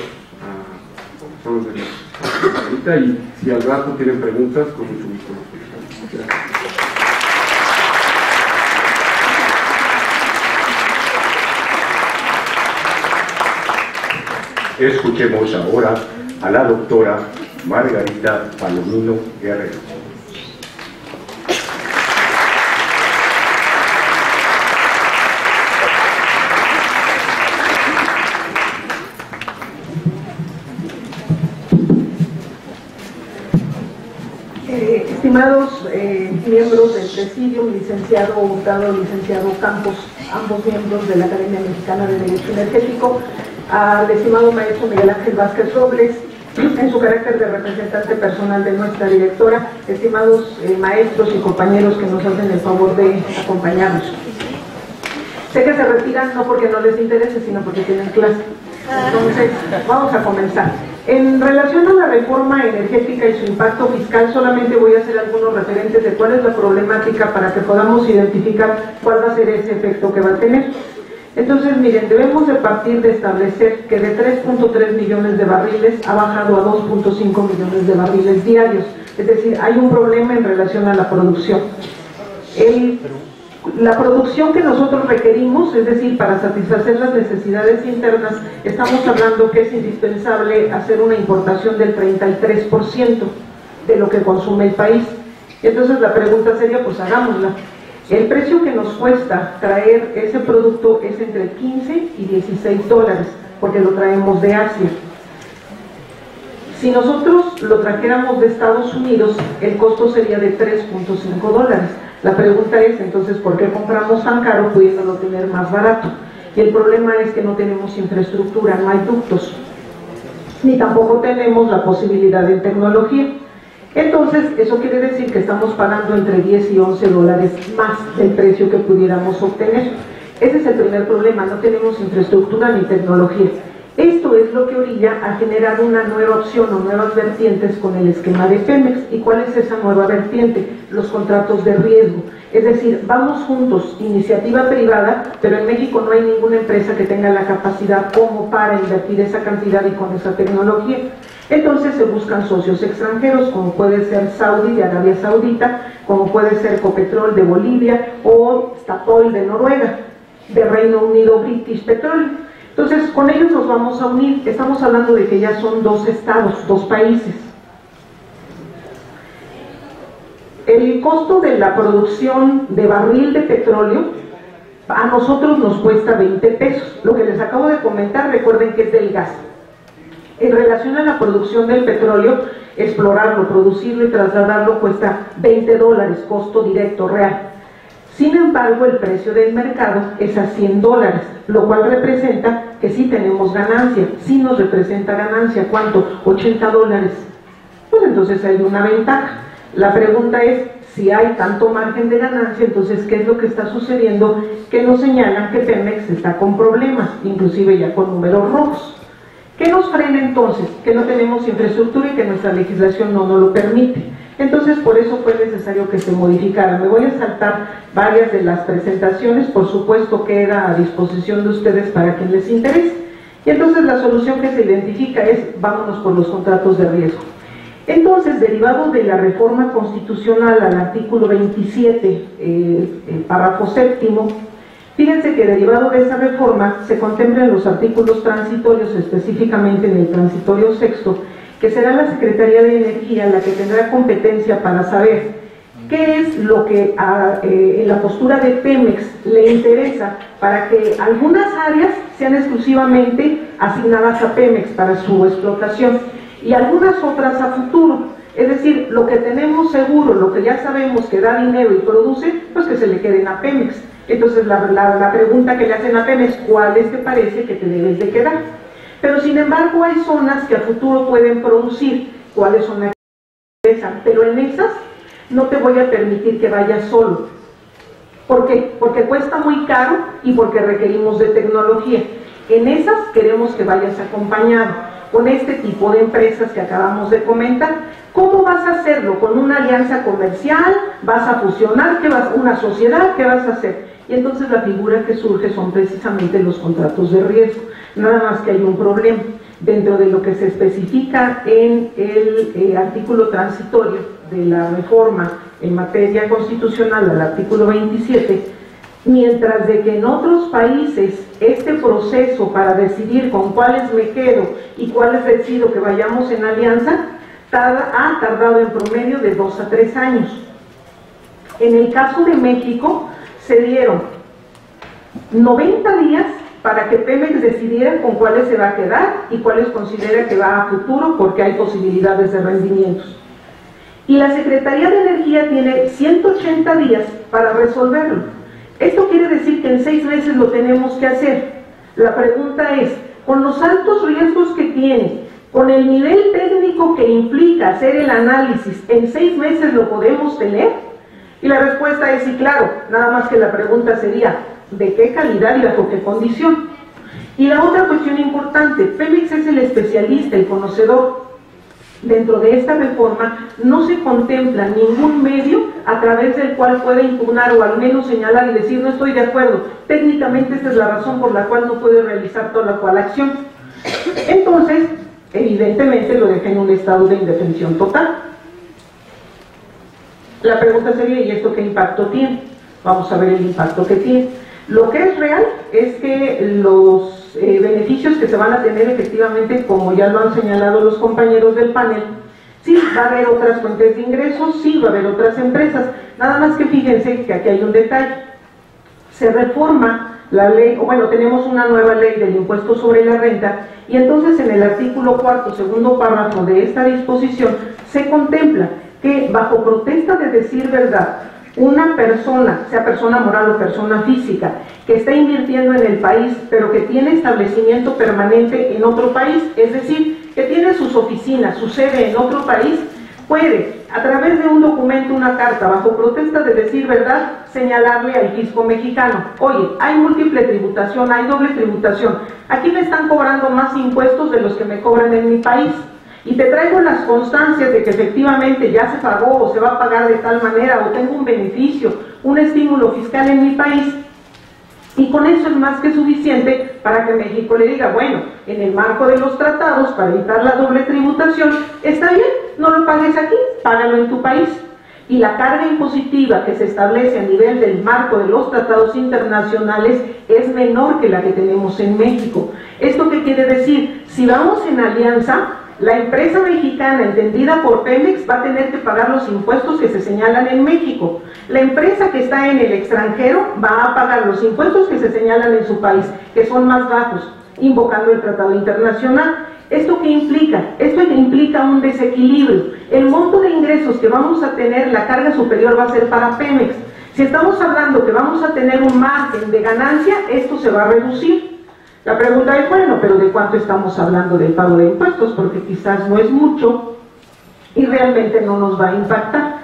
ahorita, y si al rato tienen preguntas, con mucho gusto nos contestamos. Gracias. Escuchemos ahora a la doctora Margarita Palomino Guerrero. Estimados miembros del Presidium, licenciado Hurtado, licenciado Campos, ambos miembros de la Academia Mexicana de Derecho Energético, al estimado maestro Miguel Ángel Vázquez Robles, en su carácter de representante personal de nuestra directora, estimados maestros y compañeros que nos hacen el favor de acompañarnos. Sé que se retiran no porque no les interese, sino porque tienen clase. Entonces, vamos a comenzar. En relación a la reforma energética y su impacto fiscal, solamente voy a hacer algunos referentes de cuál es la problemática para que podamos identificar cuál va a ser ese efecto que va a tener. Entonces, miren, debemos de partir de establecer que de 3.3 millones de barriles ha bajado a 2.5 millones de barriles diarios. Es decir, hay un problema en relación a la producción. La producción que nosotros requerimos, es decir, para satisfacer las necesidades internas, estamos hablando que es indispensable hacer una importación del 33% de lo que consume el país. Entonces la pregunta sería, pues hagámosla. El precio que nos cuesta traer ese producto es entre 15 y 16 dólares, porque lo traemos de Asia. Si nosotros lo trajéramos de Estados Unidos, el costo sería de 3.5 dólares. La pregunta es, entonces, ¿por qué compramos tan caro pudiéndolo tener más barato? Y el problema es que no tenemos infraestructura, no hay ductos, ni tampoco tenemos la posibilidad de tecnología. Entonces, eso quiere decir que estamos pagando entre 10 y 11 dólares más del precio que pudiéramos obtener. Ese es el primer problema, no tenemos infraestructura ni tecnología. Esto es lo que orilla a generar una nueva opción o nuevas vertientes con el esquema de Pemex. ¿Y cuál es esa nueva vertiente? Los contratos de riesgo. Es decir, vamos juntos, iniciativa privada, pero en México no hay ninguna empresa que tenga la capacidad como para invertir esa cantidad y con esa tecnología. Entonces se buscan socios extranjeros, como puede ser Saudi de Arabia Saudita, como puede ser Copetrol de Bolivia o Statoil de Noruega, de Reino Unido British Petroleum. Entonces, con ellos nos vamos a unir. Estamos hablando de que ya son 2 estados, 2 países. El costo de la producción de barril de petróleo a nosotros nos cuesta 20 pesos. Lo que les acabo de comentar, recuerden que es del gas. En relación a la producción del petróleo, explorarlo, producirlo y trasladarlo cuesta 20 dólares, costo directo real. Sin embargo, el precio del mercado es a $100, lo cual representa que sí tenemos ganancia, sí nos representa ganancia. ¿Cuánto? $80. Pues entonces hay una ventaja. La pregunta es, si hay tanto margen de ganancia, entonces ¿qué es lo que está sucediendo? Que nos señalan que Pemex está con problemas, inclusive ya con números rojos. ¿Qué nos frena entonces? Que no tenemos infraestructura y que nuestra legislación no nos lo permite. Entonces, por eso fue necesario que se modificara. Me voy a saltar varias de las presentaciones, por supuesto queda a disposición de ustedes para quien les interese. Y entonces la solución que se identifica es, vámonos por los contratos de riesgo. Entonces, derivado de la reforma constitucional al artículo 27, párrafo séptimo, fíjense que derivado de esa reforma se contemplan los artículos transitorios, específicamente en el transitorio sexto, que será la Secretaría de Energía la que tendrá competencia para saber qué es lo que en la postura de Pemex le interesa para que algunas áreas sean exclusivamente asignadas a Pemex para su explotación y algunas otras a futuro. Es decir, lo que tenemos seguro, lo que ya sabemos que da dinero y produce, pues que se le queden a Pemex. Entonces la pregunta que le hacen a Pemex, ¿cuál es que parece que te debes de quedar? Pero sin embargo hay zonas que a futuro pueden producir, ¿cuáles son las que interesan? Pero en esas no te voy a permitir que vayas solo. ¿Por qué? Porque cuesta muy caro y porque requerimos de tecnología. En esas queremos que vayas acompañado con este tipo de empresas que acabamos de comentar. ¿Cómo vas a hacerlo? ¿Con una alianza comercial? ¿Vas a fusionar? ¿Qué vas? ¿Una sociedad? ¿Qué vas a hacer? Y entonces la figura que surge son precisamente los contratos de riesgo. Nada más que hay un problema. Dentro de lo que se especifica en el artículo transitorio de la reforma en materia constitucional al artículo 27, mientras de que en otros países este proceso para decidir con cuáles me quedo y cuáles decido que vayamos en alianza, ha tardado en promedio de 2 a 3 años. En el caso de México, se dieron 90 días para que Pemex decidiera con cuáles se va a quedar y cuáles considera que va a futuro porque hay posibilidades de rendimientos. Y la Secretaría de Energía tiene 180 días para resolverlo. Esto quiere decir que en 6 meses lo tenemos que hacer. La pregunta es, con los altos riesgos que tiene, con el nivel técnico que implica hacer el análisis, ¿en 6 meses lo podemos tener? Y la respuesta es sí, claro, nada más que la pregunta sería, ¿de qué calidad y bajo qué condición? Y la otra cuestión importante, Pemex es el especialista, el conocedor. Dentro de esta reforma no se contempla ningún medio a través del cual pueda impugnar o al menos señalar y decir no estoy de acuerdo, técnicamente esta es la razón por la cual no puede realizar toda la cual acción. Entonces, evidentemente lo deja en un estado de indefensión total. La pregunta sería, ¿y esto qué impacto tiene? Vamos a ver el impacto que tiene. Lo que es real es que los beneficios que se van a tener efectivamente, como ya lo han señalado los compañeros del panel, sí va a haber otras fuentes de ingresos, sí va a haber otras empresas, nada más que fíjense que aquí hay un detalle. Se reforma la ley, o bueno, tenemos una nueva ley del impuesto sobre la renta, y entonces en el artículo 4, segundo párrafo de esta disposición, se contempla que bajo protesta de decir verdad, una persona, sea persona moral o persona física, que está invirtiendo en el país, pero que tiene establecimiento permanente en otro país, es decir, que tiene sus oficinas, su sede en otro país, puede, a través de un documento, una carta, bajo protesta de decir verdad, señalarle al fisco mexicano, oye, hay múltiple tributación, hay doble tributación, aquí me están cobrando más impuestos de los que me cobran en mi país. Y te traigo las constancias de que efectivamente ya se pagó o se va a pagar de tal manera o tengo un beneficio, un estímulo fiscal en mi país. Y con eso es más que suficiente para que México le diga, bueno, en el marco de los tratados para evitar la doble tributación, está bien, no lo pagues aquí, págalo en tu país. Y la carga impositiva que se establece a nivel del marco de los tratados internacionales es menor que la que tenemos en México. ¿Esto qué quiere decir? Si vamos en alianza, la empresa mexicana entendida por Pemex va a tener que pagar los impuestos que se señalan en México. La empresa que está en el extranjero va a pagar los impuestos que se señalan en su país, que son más bajos, invocando el tratado internacional. ¿Esto qué implica? Esto implica un desequilibrio. El monto de ingresos que vamos a tener, la carga superior va a ser para Pemex. Si estamos hablando que vamos a tener un margen de ganancia, esto se va a reducir. La pregunta es, bueno, pero ¿de cuánto estamos hablando del pago de impuestos? Porque quizás no es mucho y realmente no nos va a impactar.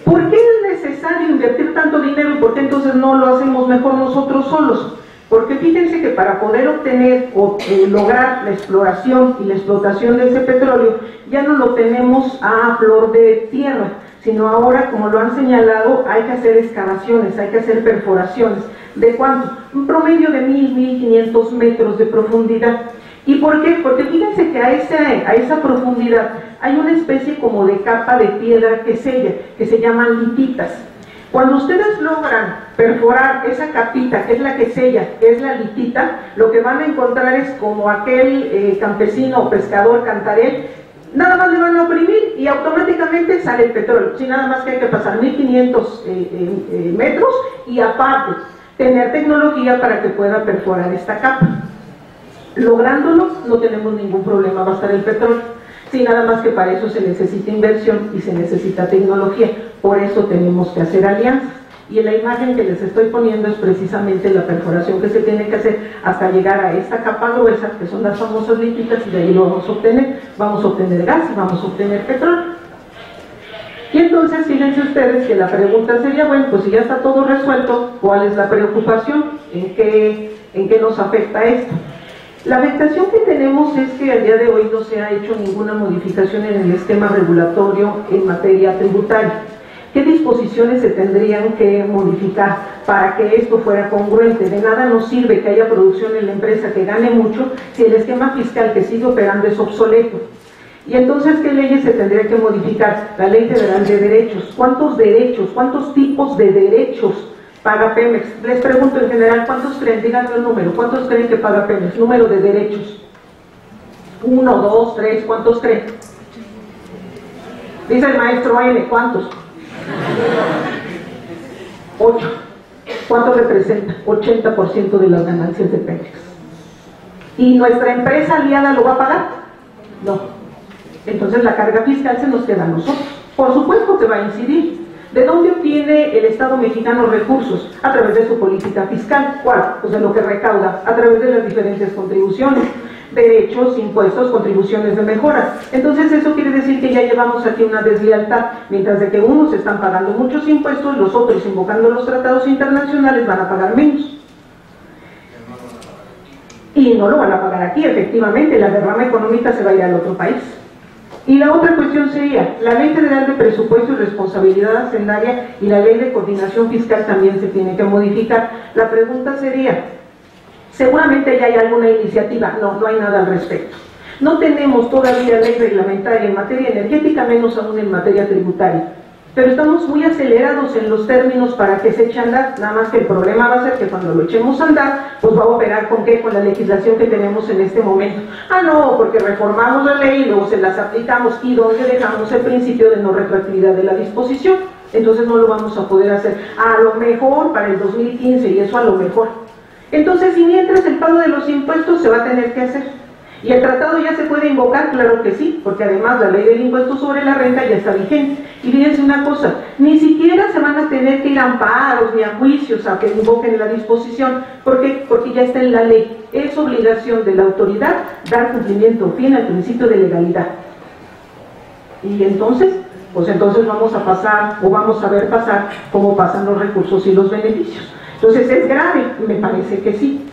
¿Por qué es necesario invertir tanto dinero y por qué entonces no lo hacemos mejor nosotros solos? Porque fíjense que para poder obtener o lograr la exploración y la explotación de ese petróleo, ya no lo tenemos a flor de tierra, sino ahora, como lo han señalado, hay que hacer excavaciones, hay que hacer perforaciones. ¿De cuánto? Un promedio de 1.500 metros de profundidad. ¿Y por qué? Porque fíjense que a esa profundidad hay una especie como de capa de piedra que sella, que se llaman lititas. Cuando ustedes logran perforar esa capita, que es la que sella, que es la litita, lo que van a encontrar es como aquel campesino o pescador cantarel, nada más le van a oprimir y automáticamente sale el petróleo. Sí, nada más que hay que pasar 1.500 metros y aparte tener tecnología para que pueda perforar esta capa. Lográndolo, no tenemos ningún problema, va a estar el petróleo. Sí, nada más que para eso se necesita inversión y se necesita tecnología. Por eso tenemos que hacer alianzas. Y en la imagen que les estoy poniendo es precisamente la perforación que se tiene que hacer hasta llegar a esta capa gruesa, que son las famosas lititas, y de ahí lo vamos a obtener. Vamos a obtener gas y vamos a obtener petróleo. Y entonces, fíjense ustedes que la pregunta sería, bueno, pues si ya está todo resuelto, ¿cuál es la preocupación? ¿En qué nos afecta esto? La afectación que tenemos es que al día de hoy no se ha hecho ninguna modificación en el esquema regulatorio en materia tributaria. ¿Qué disposiciones se tendrían que modificar para que esto fuera congruente? De nada nos sirve que haya producción en la empresa que gane mucho si el esquema fiscal que sigue operando es obsoleto. Y entonces, ¿qué leyes se tendría que modificar? La Ley Federal de Derechos. ¿Cuántos derechos, cuántos tipos de derechos paga Pemex? Les pregunto en general, ¿cuántos creen? Díganme el número. ¿Cuántos creen que paga Pemex? Número de derechos. 1, 2, 3, ¿cuántos creen? Dice el maestro N, ¿cuántos? 8. ¿Cuánto representa? 80% de las ganancias de Pemex. ¿Y nuestra empresa aliada lo va a pagar? No. Entonces la carga fiscal se nos queda a nosotros. Por supuesto que va a incidir. ¿De dónde obtiene el Estado mexicano recursos? A través de su política fiscal. ¿Cuál? Pues de lo que recauda, a través de las diferentes contribuciones, derechos, impuestos, contribuciones de mejora. Entonces eso quiere decir que ya llevamos aquí una deslealtad, mientras de que unos están pagando muchos impuestos, los otros, invocando los tratados internacionales, van a pagar menos. Y no lo van a pagar aquí, efectivamente, la derrama económica se va a ir al otro país. Y la otra cuestión sería, la Ley Federal de Presupuesto y Responsabilidad Hacendaria y la Ley de Coordinación Fiscal también se tiene que modificar. La pregunta sería, seguramente ya hay alguna iniciativa, no hay nada al respecto. No tenemos todavía ley reglamentaria en materia energética, menos aún en materia tributaria. Pero estamos muy acelerados en los términos para que se eche a andar, nada más que el problema va a ser que cuando lo echemos a andar, pues va a operar ¿con qué? Con la legislación que tenemos en este momento. Ah, no, porque reformamos la ley y luego se las aplicamos, y donde dejamos el principio de no retroactividad de la disposición. Entonces no lo vamos a poder hacer. A lo mejor para el 2015, y eso a lo mejor. Entonces, y mientras el pago de los impuestos se va a tener que hacer. ¿Y el tratado ya se puede invocar? Claro que sí, porque además la ley del impuesto sobre la renta ya está vigente. Y fíjense una cosa, ni siquiera se van a tener que ir a amparos ni a juicios a que invoquen la disposición. ¿Por qué? Porque ya está en la ley. Es obligación de la autoridad dar cumplimiento fin al principio de legalidad. Y entonces, pues entonces vamos a pasar, o vamos a ver pasar, cómo pasan los recursos y los beneficios. Entonces, ¿es grave? Me parece que sí.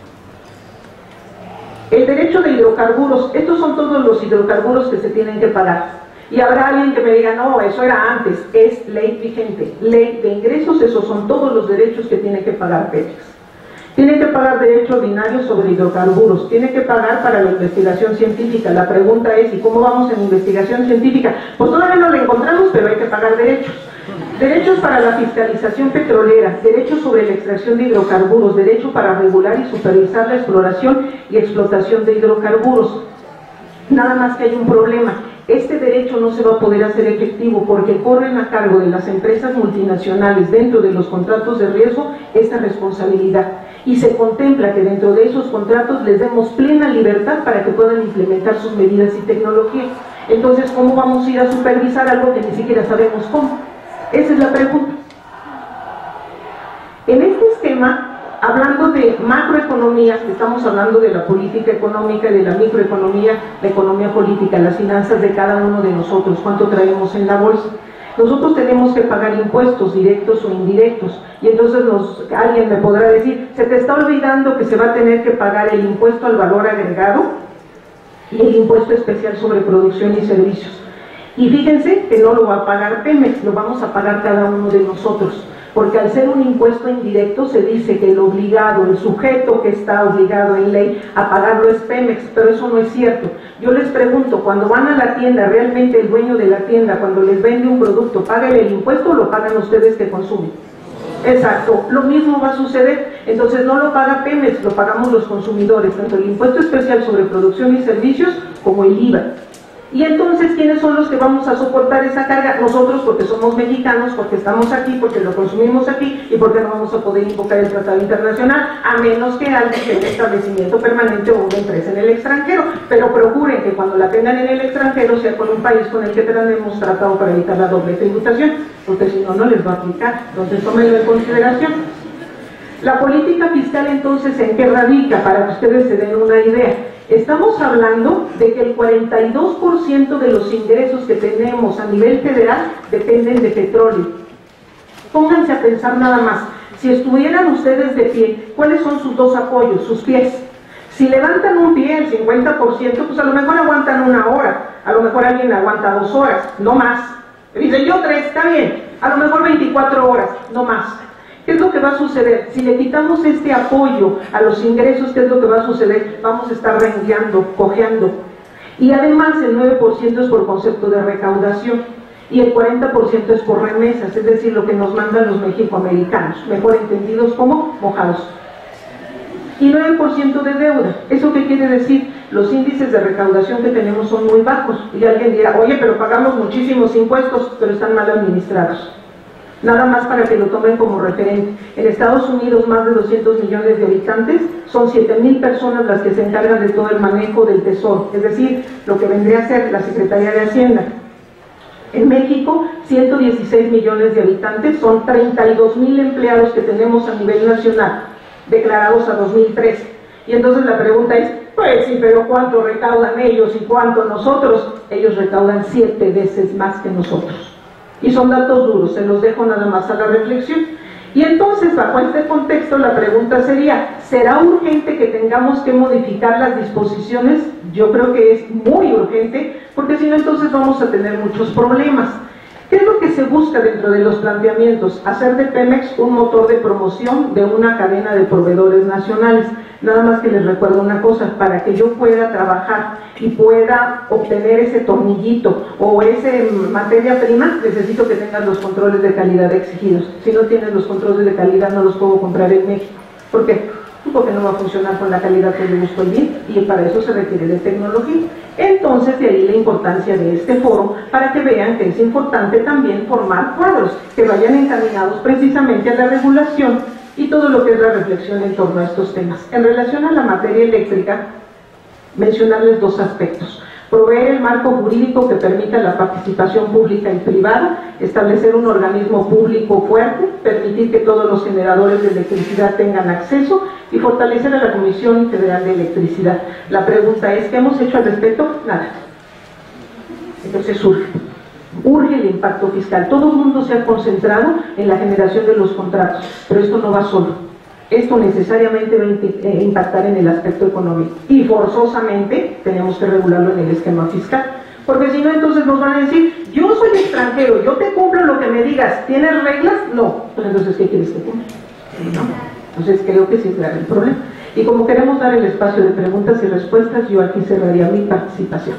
El derecho de hidrocarburos, estos son todos los hidrocarburos que se tienen que pagar. Y habrá alguien que me diga, no, eso era antes, es ley vigente, ley de ingresos, esos son todos los derechos que tiene que pagar Pemex. Tiene que pagar derecho ordinario sobre hidrocarburos, tiene que pagar para la investigación científica. La pregunta es, ¿y cómo vamos en investigación científica? Pues todavía no la encontramos, pero hay que pagar derechos. Derechos para la fiscalización petrolera, derechos sobre la extracción de hidrocarburos, derecho para regular y supervisar la exploración y explotación de hidrocarburos. Nada más que hay un problema, este derecho no se va a poder hacer efectivo porque corren a cargo de las empresas multinacionales dentro de los contratos de riesgo esta responsabilidad. Y se contempla que dentro de esos contratos les demos plena libertad para que puedan implementar sus medidas y tecnología. Entonces, ¿cómo vamos a ir a supervisar algo que ni siquiera sabemos cómo? Esa es la pregunta. En este esquema, hablando de macroeconomía, estamos hablando de la política económica, de la microeconomía, la economía política, las finanzas de cada uno de nosotros, cuánto traemos en la bolsa. Nosotros tenemos que pagar impuestos directos o indirectos, y entonces alguien me podrá decir, se te está olvidando que se va a tener que pagar el impuesto al valor agregado y el impuesto especial sobre producción y servicios. Y fíjense que no lo va a pagar Pemex, lo vamos a pagar cada uno de nosotros, porque al ser un impuesto indirecto se dice que el obligado, el sujeto que está obligado en ley a pagarlo es Pemex, pero eso no es cierto. Yo les pregunto, cuando van a la tienda, ¿realmente el dueño de la tienda, cuando les vende un producto, paga el impuesto o lo pagan ustedes que consumen? Exacto, lo mismo va a suceder. Entonces no lo paga Pemex, lo pagamos los consumidores, tanto el impuesto especial sobre producción y servicios como el IVA. Y entonces, ¿quiénes son los que vamos a soportar esa carga? Nosotros, porque somos mexicanos, porque estamos aquí, porque lo consumimos aquí y porque no vamos a poder invocar el tratado internacional, a menos que alguien tenga un establecimiento permanente o una empresa en el extranjero. Pero procuren que cuando la tengan en el extranjero sea con un país con el que tenemos tratado para evitar la doble tributación, porque si no, no les va a aplicar. Entonces, tómenlo en consideración. La política fiscal, entonces, ¿en qué radica? Para que ustedes se den una idea. Estamos hablando de que el 42% de los ingresos que tenemos a nivel federal dependen de petróleo. Pónganse a pensar nada más. Si estuvieran ustedes de pie, ¿cuáles son sus dos apoyos? Sus pies. Si levantan un pie, el 50%, pues a lo mejor aguantan 1 hora, a lo mejor alguien aguanta 2 horas, no más. Dicen, yo 3, está bien, a lo mejor 24 horas, no más. ¿Qué es lo que va a suceder? Si le quitamos este apoyo a los ingresos, ¿qué es lo que va a suceder? Vamos a estar rengueando, cojeando. Y además el 9% es por concepto de recaudación y el 40% es por remesas, es decir, lo que nos mandan los mexicoamericanos, mejor entendidos como mojados. Y 9% de deuda. ¿Eso qué quiere decir? Los índices de recaudación que tenemos son muy bajos. Y alguien dirá, oye, pero pagamos muchísimos impuestos, pero están mal administrados. Nada más para que lo tomen como referente. En Estados Unidos, más de 200 millones de habitantes, son 7,000 personas las que se encargan de todo el manejo del tesoro, es decir, lo que vendría a ser la Secretaría de Hacienda. En México, 116 millones de habitantes, son 32,000 empleados que tenemos a nivel nacional, declarados a 2013. Y entonces la pregunta es, pues sí, pero ¿cuánto recaudan ellos y cuánto nosotros? Ellos recaudan 7 veces más que nosotros. Y son datos duros, se los dejo nada más a la reflexión. Y entonces, bajo este contexto, la pregunta sería, ¿será urgente que tengamos que modificar las disposiciones? Yo creo que es muy urgente, porque si no, entonces vamos a tener muchos problemas. ¿Qué es lo que se busca dentro de los planteamientos? Hacer de Pemex un motor de promoción de una cadena de proveedores nacionales. Nada más que les recuerdo una cosa, para que yo pueda trabajar y pueda obtener ese tornillito o esa materia prima, necesito que tengan los controles de calidad exigidos. Si no tienes los controles de calidad, no los puedo comprar en México. ¿Por qué? Porque no va a funcionar con la calidad que yo busco el bien, y para eso se requiere de tecnología. Entonces, de ahí la importancia de este foro, para que vean que es importante también formar cuadros que vayan encaminados precisamente a la regulación y todo lo que es la reflexión en torno a estos temas. En relación a la materia eléctrica, mencionarles 2 aspectos. Proveer el marco jurídico que permita la participación pública y privada, establecer un organismo público fuerte, permitir que todos los generadores de electricidad tengan acceso y fortalecer a la Comisión Federal de Electricidad. La pregunta es, ¿qué hemos hecho al respecto? Nada. Entonces urge el impacto fiscal. Todo el mundo se ha concentrado en la generación de los contratos, pero esto no va solo. Esto necesariamente va a impactar en el aspecto económico y forzosamente tenemos que regularlo en el esquema fiscal, porque si no, entonces nos van a decir, yo soy extranjero, yo te cumplo lo que me digas, ¿tienes reglas? No. Pues entonces, ¿qué quieres que cumpla? ¿No? Entonces creo que sí es grave el problema. Y como queremos dar el espacio de preguntas y respuestas, yo aquí cerraría mi participación.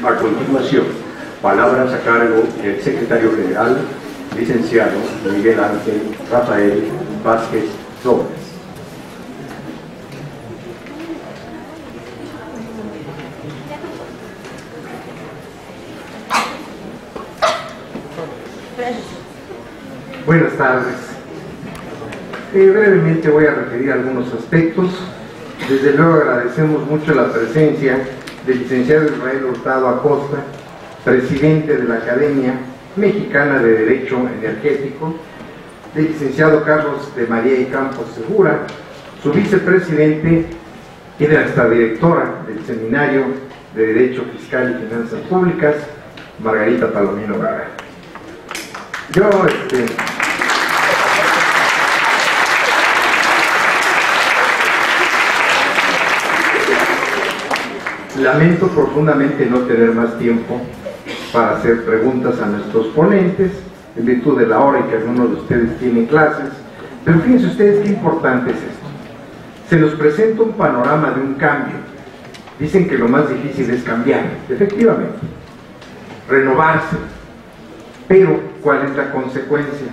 A continuación, palabras a cargo del secretario general, licenciado Miguel Ángel Rafael Vázquez Robles. Buenas tardes. Brevemente voy a referir algunos aspectos. Desde luego agradecemos mucho la presencia del licenciado Israel Hurtado Acosta, presidente de la Academia Mexicana de Derecho Energético, del licenciado Carlos de María y Campos Segura, su vicepresidente y de esta directora del Seminario de Derecho Fiscal y Finanzas Públicas, Margarita Palomino Vergara. Yo lamento profundamente no tener más tiempo para hacer preguntas a nuestros ponentes, en virtud de la hora en que algunos de ustedes tienen clases, pero fíjense ustedes qué importante es esto. Se nos presenta un panorama de un cambio. Dicen que lo más difícil es cambiar, efectivamente, renovarse, pero ¿cuál es la consecuencia?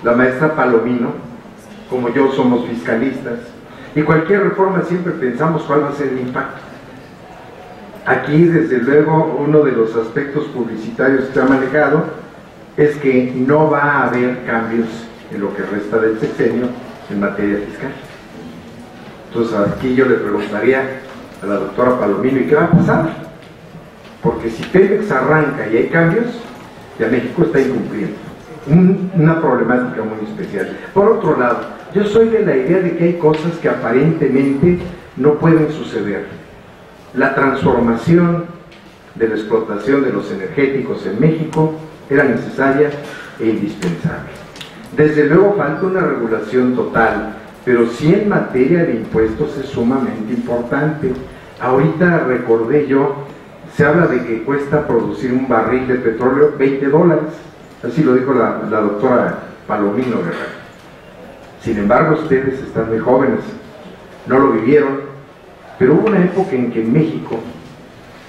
La maestra Palomino, como yo, somos fiscalistas, y cualquier reforma siempre pensamos cuál va a ser el impacto. Aquí, desde luego, uno de los aspectos publicitarios que se ha manejado es que no va a haber cambios en lo que resta del sexenio en materia fiscal. Entonces, aquí yo le preguntaría a la doctora Palomino, ¿y qué va a pasar? Porque si Pemex arranca y hay cambios, ya México está incumpliendo. Una problemática muy especial. Por otro lado, yo soy de la idea de que hay cosas que aparentemente no pueden suceder. La transformación de la explotación de los energéticos en México era necesaria e indispensable. Desde luego falta una regulación total, pero sí en materia de impuestos es sumamente importante. Ahorita recordé yo, se habla de que cuesta producir un barril de petróleo $20, así lo dijo la doctora Palomino Guerrero. Sin embargo, ustedes están muy jóvenes, no lo vivieron, pero hubo una época en que en México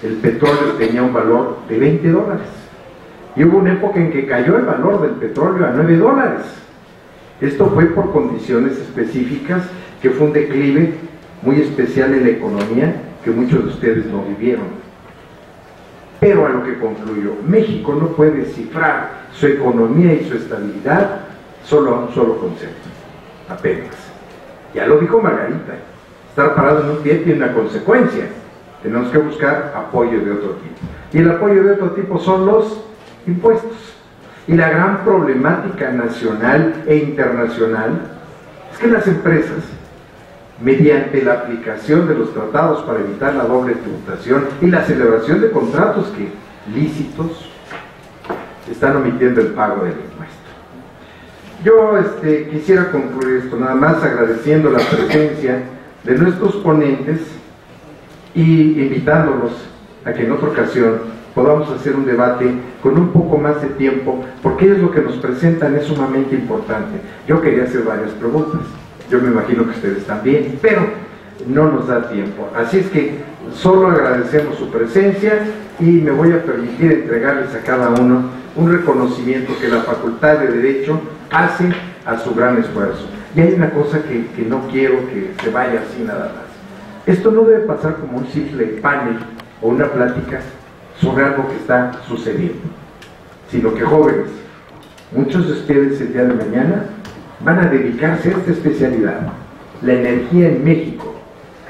el petróleo tenía un valor de $20, y hubo una época en que cayó el valor del petróleo a $9. Esto fue por condiciones específicas, que fue un declive muy especial en la economía que muchos de ustedes no vivieron. Pero a lo que concluyo, México no puede cifrar su economía y su estabilidad solo a un solo concepto, apenas. Ya lo dijo Margarita, estar parado en un pie tiene una consecuencia, tenemos que buscar apoyo de otro tipo. Y el apoyo de otro tipo son los impuestos. Y la gran problemática nacional e internacional es que las empresas, mediante la aplicación de los tratados para evitar la doble tributación y la celebración de contratos que lícitos, están omitiendo el pago del impuesto. Yo quisiera concluir esto nada más agradeciendo la presencia de nuestros ponentes y invitándolos a que en otra ocasión podamos hacer un debate con un poco más de tiempo, porque ellos lo que nos presentan es sumamente importante. Yo quería hacer varias preguntas, yo me imagino que ustedes también, pero no nos da tiempo. Así es que solo agradecemos su presencia y me voy a permitir entregarles a cada uno un reconocimiento que la Facultad de Derecho hace a su gran esfuerzo. Y hay una cosa que no quiero que se vaya así nada más. Esto no debe pasar como un simple panel o una plática sobre algo que está sucediendo, sino que jóvenes, muchos de ustedes el día de mañana van a dedicarse a esta especialidad, la energía en México,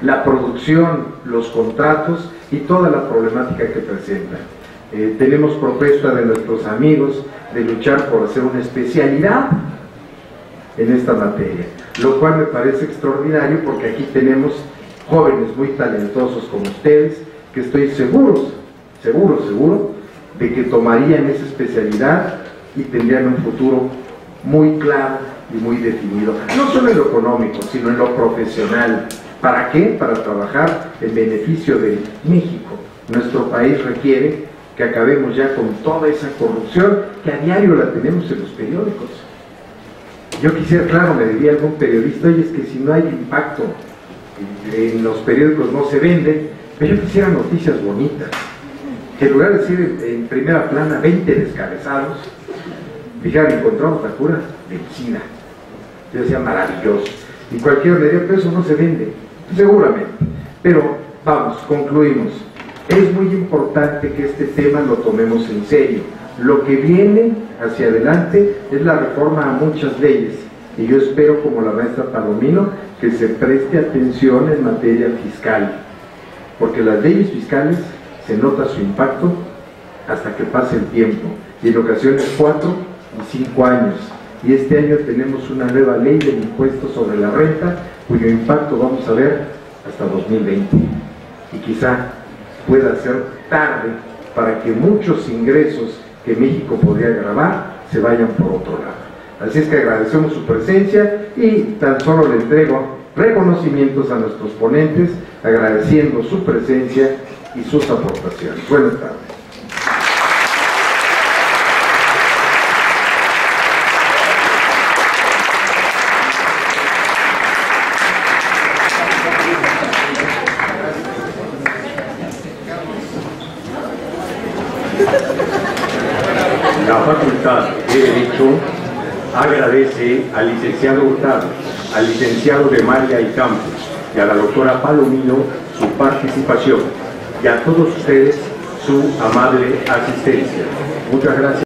la producción, los contratos y toda la problemática que presenta. Tenemos propuesta de nuestros amigos de luchar por hacer una especialidad en esta materia, lo cual me parece extraordinario, porque aquí tenemos jóvenes muy talentosos como ustedes, que estoy seguro de que tomarían esa especialidad y tendrían un futuro muy claro y muy definido, no solo en lo económico, sino en lo profesional. ¿Para qué? Para trabajar en beneficio de México. Nuestro país requiere que acabemos ya con toda esa corrupción que a diario la tenemos en los periódicos. Yo quisiera, claro, me diría algún periodista, oye, es que si no hay impacto en los periódicos no se vende, pero yo quisiera noticias bonitas, que en lugar de decir en primera plana 20 descabezados, dijeran, encontramos la cura de SIDA. Yo decía, maravilloso, y cualquiera le diría, pero eso no se vende, seguramente. Pero vamos, concluimos. Es muy importante que este tema lo tomemos en serio, Lo que viene hacia adelante es la reforma a muchas leyes, y yo espero, como la maestra Palomino, que se preste atención en materia fiscal, porque las leyes fiscales se nota su impacto hasta que pase el tiempo, y en ocasiones 4 y 5 años. Y este año tenemos una nueva ley del impuesto sobre la renta, cuyo impacto vamos a ver hasta 2020. Y quizá pueda ser tarde para que muchos ingresos que México podría grabar se vayan por otro lado. Así es que agradecemos su presencia y tan solo le entrego reconocimientos a nuestros ponentes, agradeciendo su presencia y sus aportaciones. Buenas tardes. La Facultad de Derecho agradece al licenciado Hurtado, al licenciado de María y Campos y a la doctora Palomino su participación y a todos ustedes su amable asistencia. Muchas gracias.